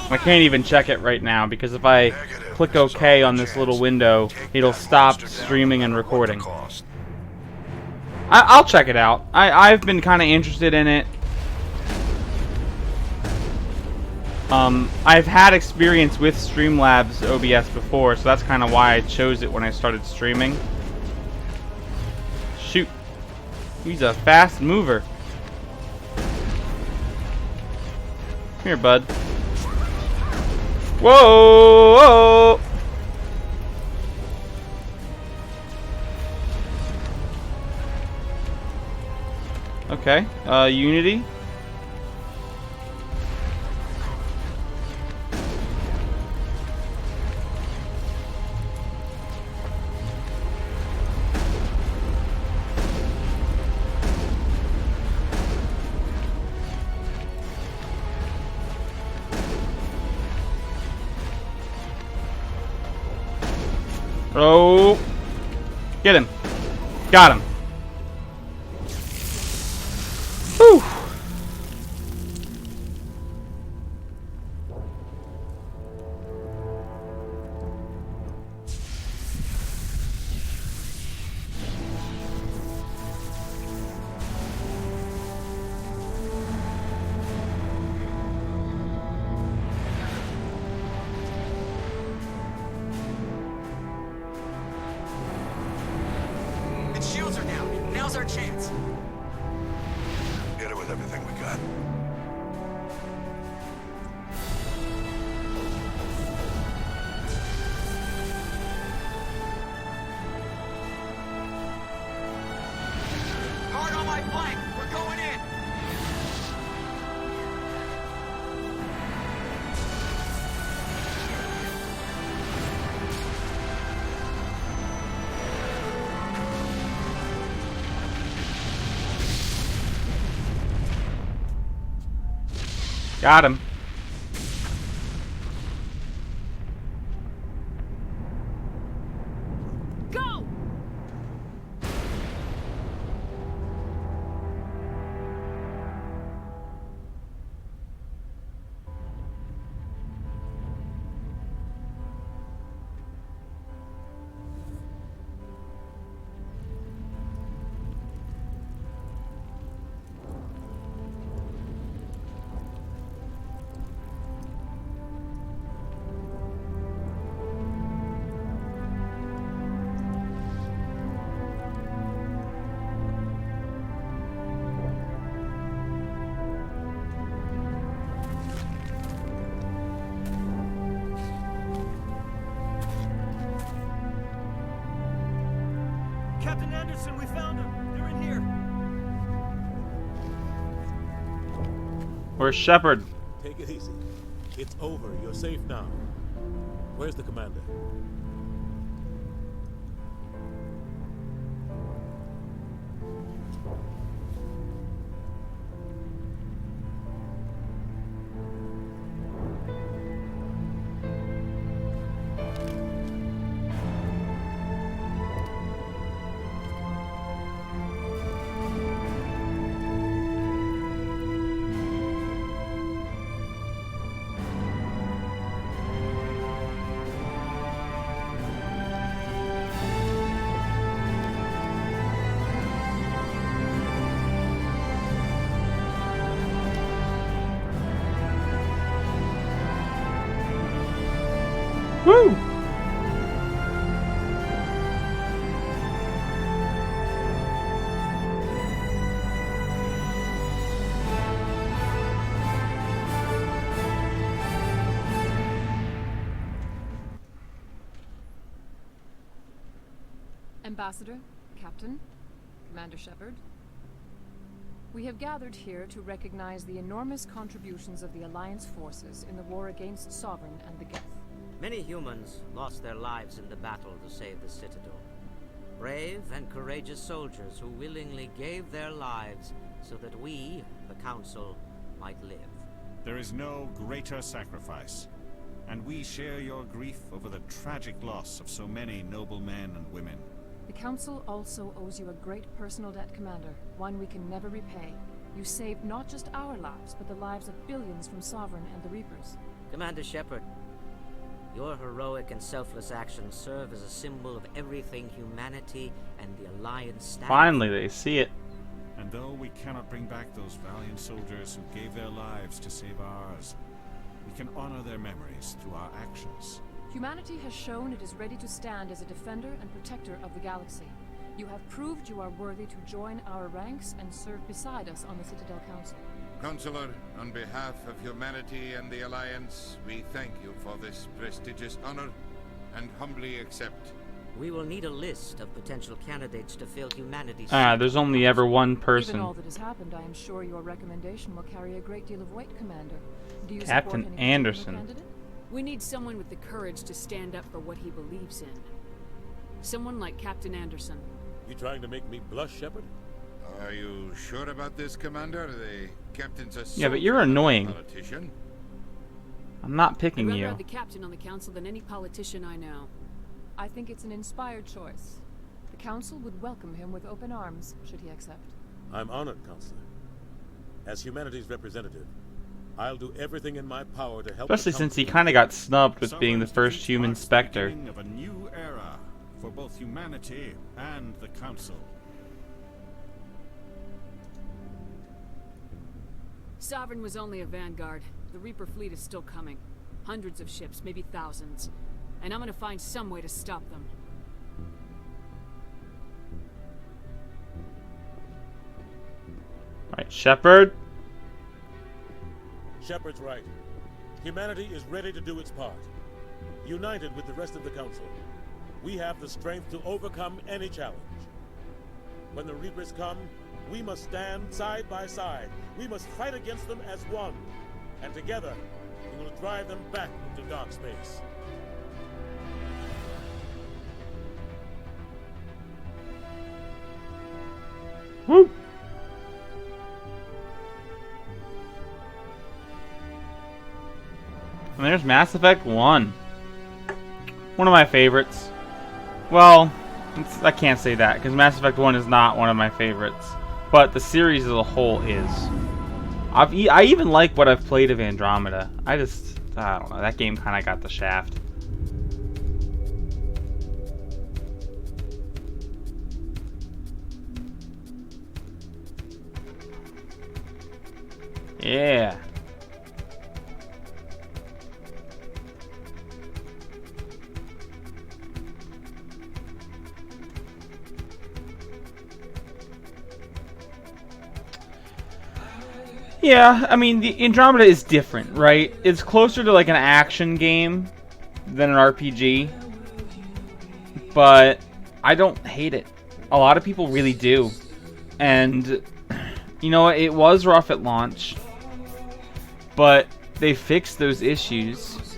I can't even check it right now, because if I click OK on this little window, it'll stop streaming and recording. I'll check it out. I've been kind of interested in it. I've had experience with Streamlabs OBS before, so that's kind of why I chose it when I started streaming. Shoot. He's a fast mover. Come here, bud. Whoa! Whoa. Okay, Unity. Oh, get him. Got him. Whew. Its shields are down. Now's our chance. Hit it with everything we got. Hard on my flank. We're going in. Got him. Go! Captain Anderson, we found them. They're in here. Where's Shepard? Take it easy. It's over. You're safe now. Where's the commander? Woo! Ambassador, Captain, Commander Shepard. We have gathered here to recognize the enormous contributions of the Alliance forces in the war against Sovereign and the Geth. Many humans lost their lives in the battle to save the Citadel. Brave and courageous soldiers who willingly gave their lives so that we, the Council, might live. There is no greater sacrifice, and we share your grief over the tragic loss of so many noble men and women. The Council also owes you a great personal debt, Commander, one we can never repay. You saved not just our lives, but the lives of billions from Sovereign and the Reapers. Commander Shepard, your heroic and selfless actions serve as a symbol of everything humanity and the Alliance stands. Finally, they see it. And though we cannot bring back those valiant soldiers who gave their lives to save ours, we can honor their memories through our actions. Humanity has shown it is ready to stand as a defender and protector of the galaxy. You have proved you are worthy to join our ranks and serve beside us on the Citadel Council. Counselor, on behalf of humanity and the Alliance, we thank you for this prestigious honor and humbly accept. We will need a list of potential candidates to fill humanity's... There's only ever one Given person. all that has happened, I am sure your recommendation will carry a great deal of weight, Commander. Do you Captain support any Anderson. particular candidate? We need someone with the courage to stand up for what he believes in. Someone like Captain Anderson. You trying to make me blush, Shepard? Are you sure about this, Commander? The captain's a Yeah, but you're annoying. politician. I'm not I'd picking rather you. have the captain on the council than any politician I know. I think it's an inspired choice. The Council would welcome him with open arms, should he accept. I'm honored, Counselor. As humanity's representative, I'll do everything in my power to help. Especially since he kind of got snubbed with being the first human Spectre. Beginning of a new era for both humanity and the Council. Sovereign was only a vanguard. The Reaper fleet is still coming. Hundreds of ships, maybe thousands. And I'm gonna find some way to stop them. Right, Shepard. Shepard's right. Humanity is ready to do its part. United with the rest of the Council, we have the strength to overcome any challenge. When the Reapers come, we must stand side by side. We must fight against them as one. And together, we will drive them back into dark space. Woo! And there's Mass Effect 1. One of my favorites. Well, I can't say that, because Mass Effect 1 is not one of my favorites. But the series as a whole is. I even like what I've played of Andromeda. I don't know, that game kind of got the shaft. Yeah. Yeah, I mean, the Andromeda is different, right? It's closer to like an action game than an RPG. But I don't hate it. A lot of people really do. And you know, it was rough at launch, but they fixed those issues.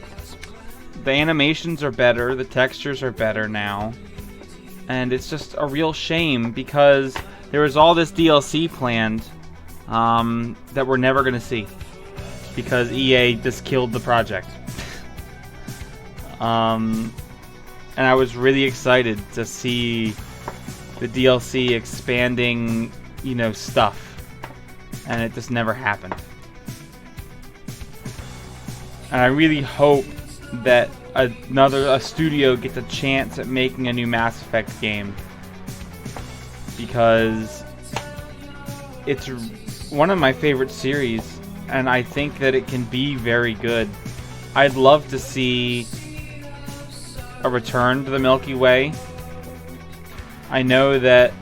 The animations are better, the textures are better now, and it's just a real shame because there was all this DLC planned that we're never going to see because EA just killed the project. And I was really excited to see the DLC expanding, you know, stuff. And it just never happened. And I really hope that a studio gets a chance at making a new Mass Effect game, because it's one of my favorite series, and I think that it can be very good. I'd love to see a return to the Milky Way. I know that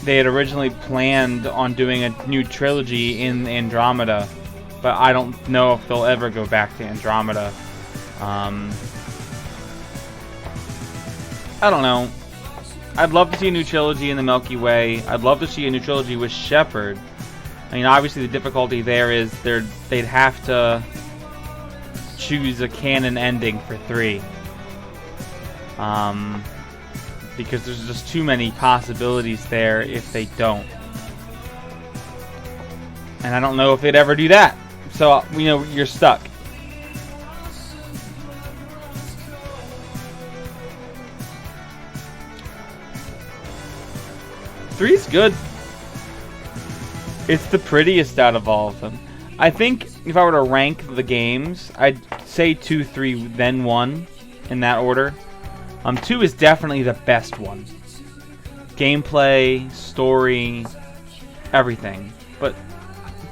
they had originally planned on doing a new trilogy in Andromeda, but I don't know if they'll ever go back to Andromeda. I don't know. I'd love to see a new trilogy in the Milky Way. I'd love to see a new trilogy with Shepard. I mean, obviously the difficulty there is they'd have to choose a canon ending for 3. Because there's just too many possibilities there if they don't. And I don't know if they'd ever do that. So, you know, you're stuck. Three's good. It's the prettiest out of all of them. I think if I were to rank the games, I'd say 2, 3, then 1 in that order. 2 is definitely the best one. Gameplay, story, everything. But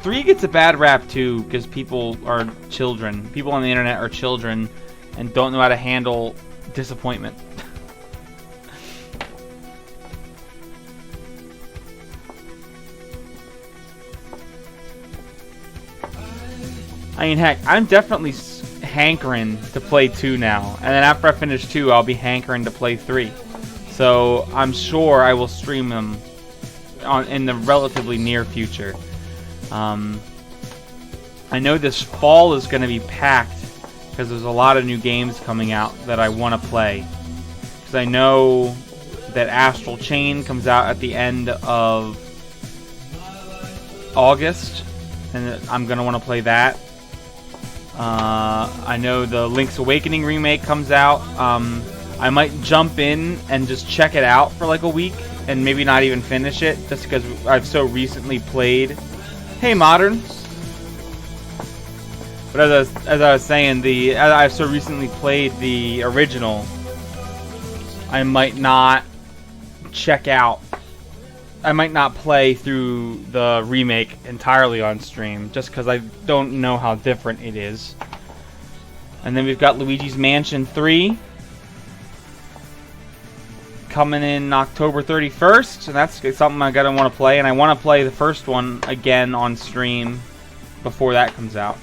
3 gets a bad rap too because people are children. People on the internet are children and don't know how to handle disappointment. I mean, heck, I'm definitely hankering to play 2 now. And then after I finish 2, I'll be hankering to play 3. So I'm sure I will stream them in the relatively near future. I know this fall is going to be packed because there's a lot of new games coming out that I want to play. Because I know that Astral Chain comes out at the end of August, and I'm going to want to play that. I know the Link's Awakening remake comes out. I might jump in and just check it out for like a week and maybe not even finish it just because I've so recently played. Hey, Modern. But as I was saying, I've so recently played the original, I might not check out. I might not play through the remake entirely on stream just because I don't know how different it is. And then we've got Luigi's Mansion 3 coming in October 31st, and that's something I gotta want to play. And I want to play the first one again on stream before that comes out.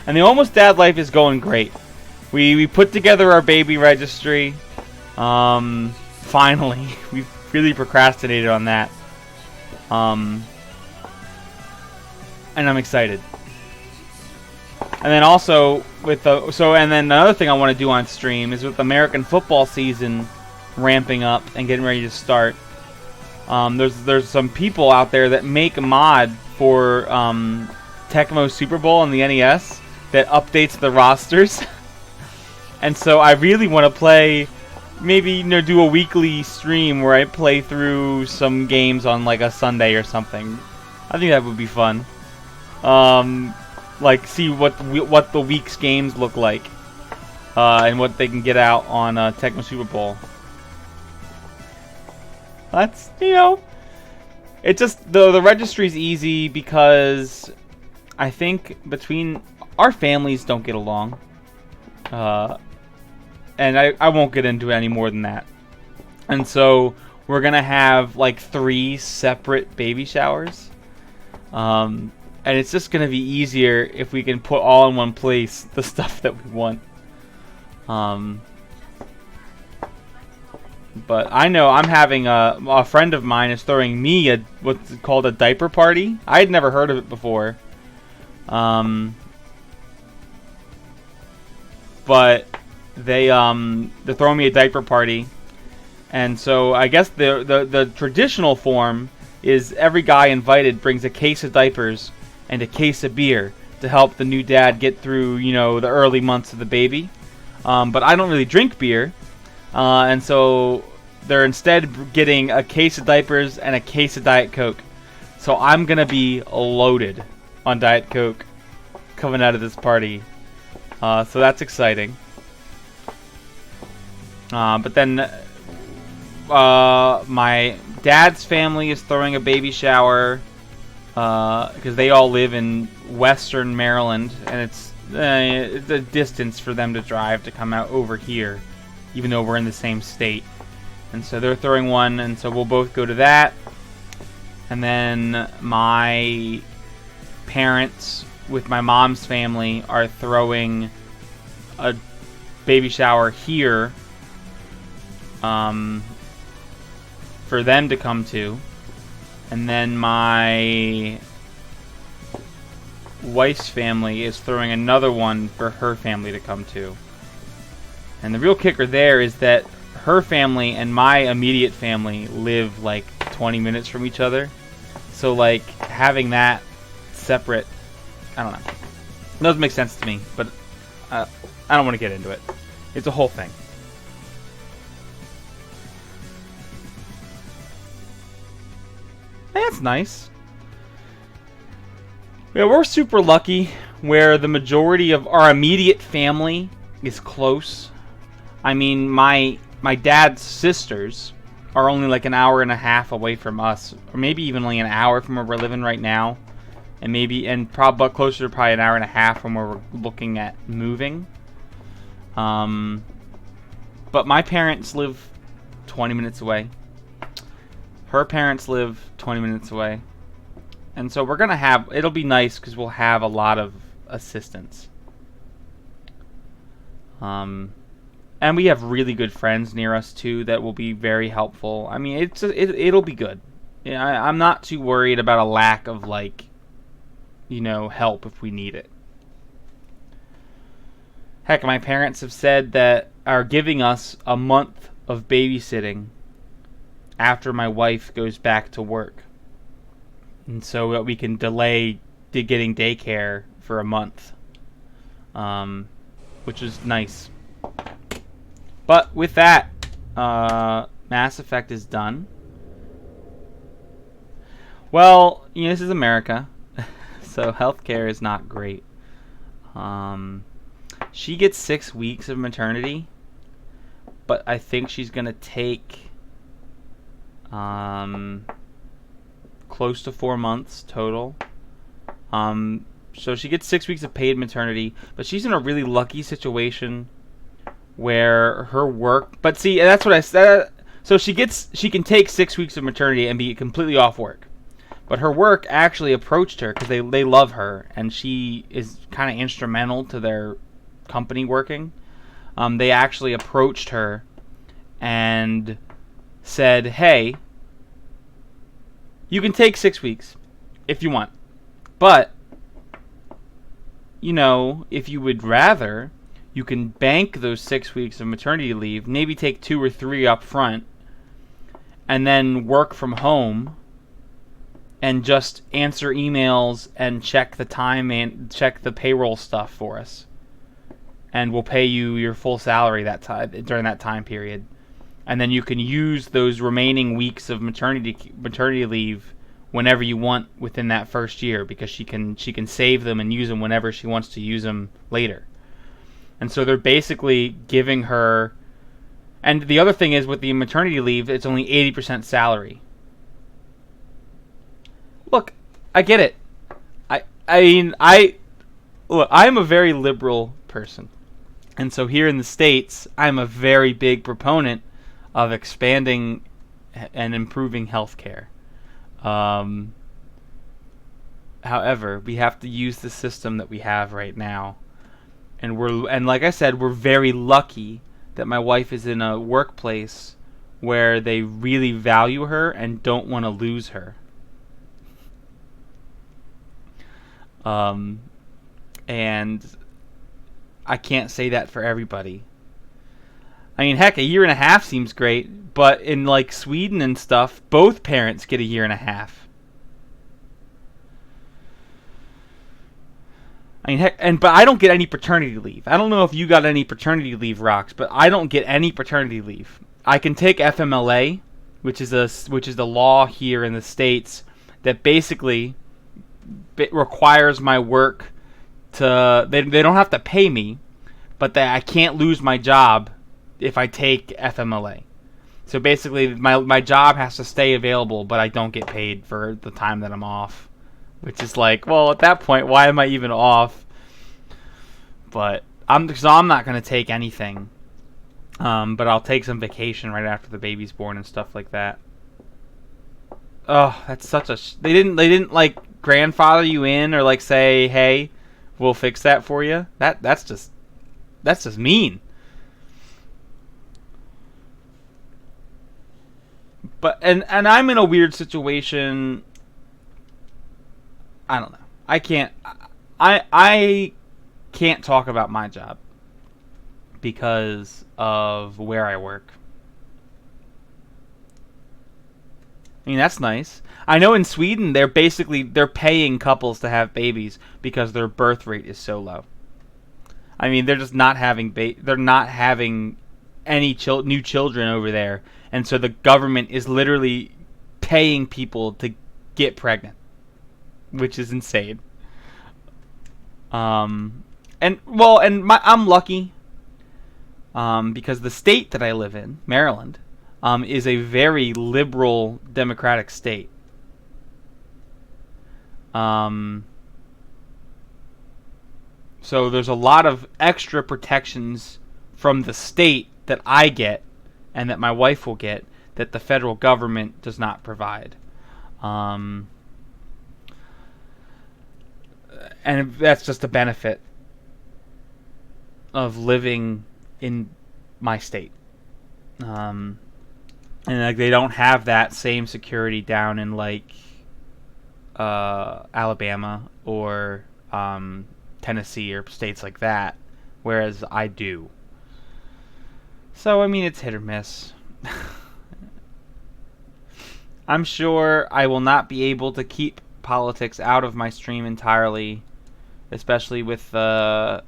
And the Almost Dad Life is going great. We put together our baby registry. Finally, we've really procrastinated on that. And I'm excited. And then also with and then another thing I want to do on stream is with American football season ramping up and getting ready to start. There's some people out there that make a mod for Tecmo Super Bowl on the NES that updates the rosters. And so I really want to play, maybe do a weekly stream where I play through some games on like a Sunday or something. I think that would be fun. Like see what the week's games look like, and what they can get out on Tecmo Super Bowl. That's it just the registry's easy because I think between our families don't get along, and I won't get into it any more than that. And so we're gonna have like 3 separate baby showers, and it's just gonna be easier if we can put all in one place the stuff that we want. But I know I'm having a friend of mine is throwing me what's called a diaper party. I had never heard of it before. But they're throwing me a diaper party, and so I guess the traditional form is every guy invited brings a case of diapers and a case of beer to help the new dad get through the early months of the baby. But I don't really drink beer, and so they're instead getting a case of diapers and a case of Diet Coke. So I'm gonna be loaded on Diet Coke coming out of this party. So that's exciting. But then my dad's family is throwing a baby shower because they all live in Western Maryland, and it's a distance for them to drive to come out over here, even though we're in the same state. And so they're throwing one, and so we'll both go to that. And then my parents with my mom's family are throwing a baby shower here for them to come to. And then my wife's family is throwing another one for her family to come to. And the real kicker there is that her family and my immediate family live like 20 minutes from each other. So like having that separate, I don't know. It doesn't make sense to me, but I don't want to get into it. It's a whole thing. That's nice. Yeah, we're super lucky where the majority of our immediate family is close. I mean, my dad's sisters are only like an hour and a half away from us, or maybe even only an hour from where we're living right now. and probably closer to probably an hour and a half from where we're looking at moving. But my parents live 20 minutes away. Her parents live 20 minutes away. And so we're going to have, it'll be nice because we'll have a lot of assistance. And we have really good friends near us too that will be very helpful. I mean, it'll be good. Yeah, I'm not too worried about a lack of, like, you know, help if we need it. Heck, my parents have said that are giving us a month of babysitting after my wife goes back to work. And so that we can delay getting daycare for a month. Which is nice. But with that, Mass Effect is done. Well, you know, this is America. So healthcare is not great. She gets 6 weeks of maternity. But I think she's going to take close to 4 months total. So she gets 6 weeks of paid maternity, but she's in a really lucky situation where her work. But see, that's what I said. So she can take 6 weeks of maternity and be completely off work. But her work actually approached her because they love her, and she is kind of instrumental to their company working. They actually approached her and said, "Hey, you can take 6 weeks if you want, but you know, if you would rather, you can bank those 6 weeks of maternity leave, maybe take 2 or 3 up front, and then work from home and just answer emails and check the time and check the payroll stuff for us. And we'll pay you your full salary that time during that time period. And then you can use those remaining weeks of maternity leave whenever you want within that first year, because she can save them and use them whenever she wants to use them later." And so they're basically giving her. And the other thing is, with the maternity leave, it's only 80% salary. Look, I get it. I'm a very liberal person, and so here in the States, I'm a very big proponent of expanding and improving healthcare. However, we have to use the system that we have right now, and like I said, we're very lucky that my wife is in a workplace where they really value her and don't want to lose her. And I can't say that for everybody. I mean, heck, 1.5 years seems great, but in like Sweden and stuff, both parents get 1.5 years. I mean, heck, but I don't get any paternity leave. I don't know if you got any paternity leave, Rox, but I don't get any paternity leave. I can take FMLA, which is the law here in the States that basically requires my work to. They don't have to pay me, but I can't lose my job if I take FMLA. So basically, my job has to stay available, but I don't get paid for the time that I'm off. Which is like, well, at that point, why am I even off? But I'm not going to take anything. But I'll take some vacation right after the baby's born and stuff like that. Oh, that's such a... They didn't like grandfather you in or like say, hey, we'll fix that for you. That's just mean. But and I'm in a weird situation. I don't know. I can't talk about my job because of where I work. I mean, that's nice. I know in Sweden they're paying couples to have babies because their birth rate is so low. I mean, they're just not having they're not having any new children over there, and so the government is literally paying people to get pregnant. Which is insane. I'm lucky because the state that I live in, Maryland, is a very liberal democratic state. So there's a lot of extra protections from the state that I get and that my wife will get that the federal government does not provide. And that's just a benefit of living in my state. And like they don't have that same security down in like Alabama or Tennessee or states like that, whereas I do. So I mean, it's hit or miss. I'm sure I will not be able to keep politics out of my stream entirely, especially with the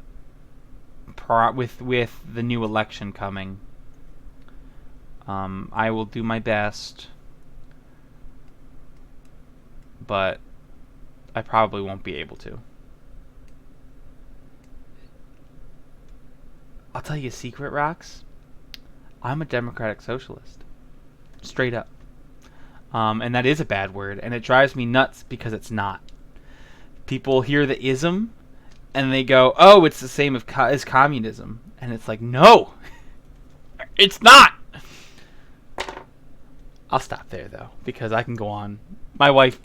new election coming. I will do my best, but I probably won't be able to. I'll tell you a secret, Rox. I'm a democratic socialist. Straight up. And that is a bad word, and it drives me nuts because it's not. People hear the ism, and they go, oh, it's the same as communism. And it's like, no! It's not! I'll stop there, though, because I can go on. My wife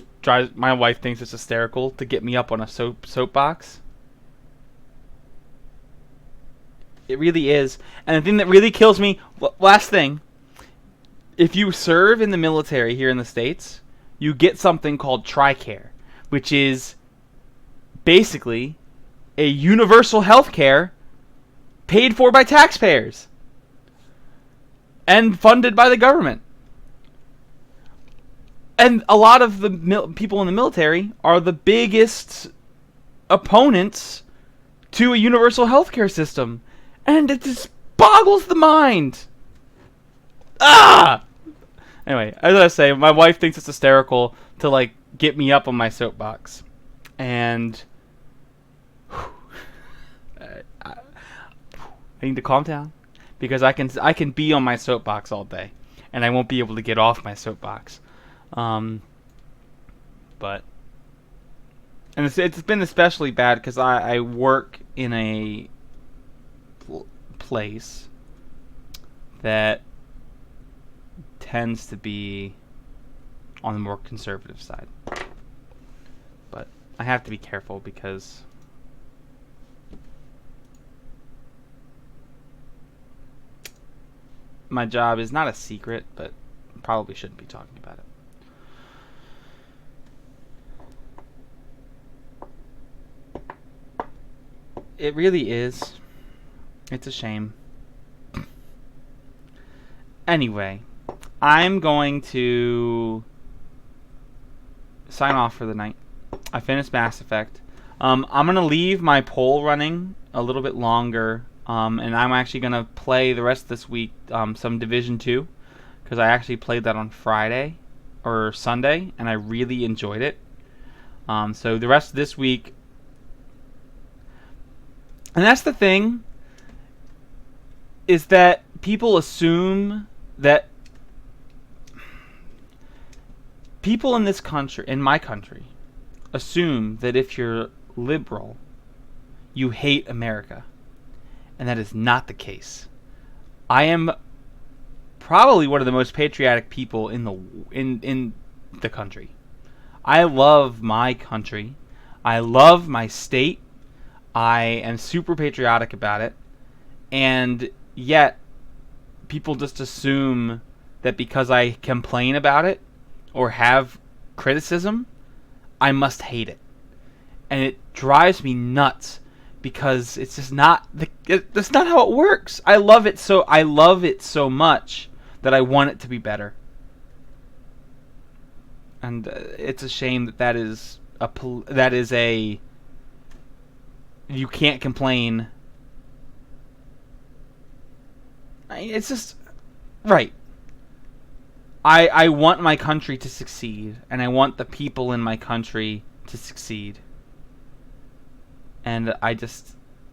thinks it's hysterical to get me up on a soapbox. It really is. And the thing that really kills me, last thing, if you serve in the military here in the States, you get something called TRICARE, which is basically a universal health care paid for by taxpayers and funded by the government. And a lot of the people in the military are the biggest opponents to a universal healthcare system. And it just boggles the mind. Ah! Anyway, as I say, my wife thinks it's hysterical to, like, get me up on my soapbox. And I need to calm down. Because I can be on my soapbox all day. And I won't be able to get off my soapbox. And it's been especially bad because I work in a place that tends to be on the more conservative side. But I have to be careful because my job is not a secret, but probably shouldn't be talking about it. It really is. It's a shame. Anyway, I'm going to sign off for the night. I finished Mass Effect. I'm going to leave my poll running a little bit longer, and I'm actually going to play the rest of this week some Division 2, because I actually played that on Friday or Sunday, and I really enjoyed it. So the rest of this week... And that's the thing, is that people assume that people in this country, in my country, assume that if you're liberal, you hate America. And that is not the case. I am probably one of the most patriotic people in the country. I love my country. I love my state. I am super patriotic about it, and yet people just assume that because I complain about it or have criticism, I must hate it. And it drives me nuts because it's just not that's not how it works. I love it so much that I want it to be better. And it's a shame that is a you can't complain. It's just right. I want my country to succeed, and I want the people in my country to succeed. And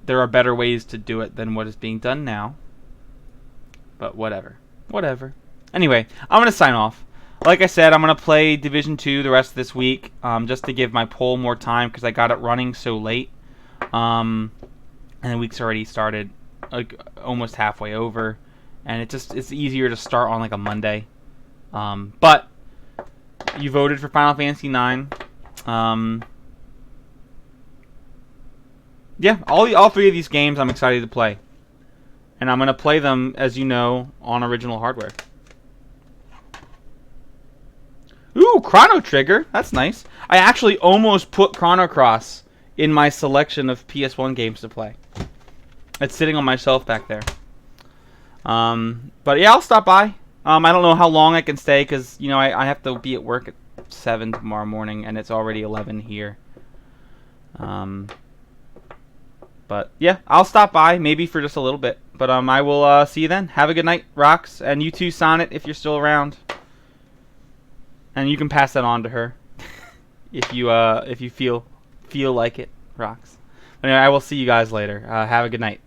there are better ways to do it than what is being done now. But whatever. Anyway, I'm going to sign off. like I said, I'm gonna play Division 2 the rest of this week, just to give my poll more time because I got it running so late. And the week's already started, like almost halfway over, and it's easier to start on like a Monday. But you voted for Final Fantasy IX. Yeah, all three of these games I'm excited to play. And I'm going to play them, as you know, on original hardware. Ooh, Chrono Trigger. That's nice. I actually almost put Chrono Cross in my selection of PS1 games to play. It's sitting on my shelf back there. But yeah, I'll stop by. I don't know how long I can stay because, you know, I have to be at work at 7 tomorrow morning, and it's already 11 here. But yeah, I'll stop by maybe for just a little bit. But I will see you then. Have a good night, Rox, and you too, Sonnet, if you're still around. And you can pass that on to her if you feel like it, Rox. Anyway, I will see you guys later. Have a good night.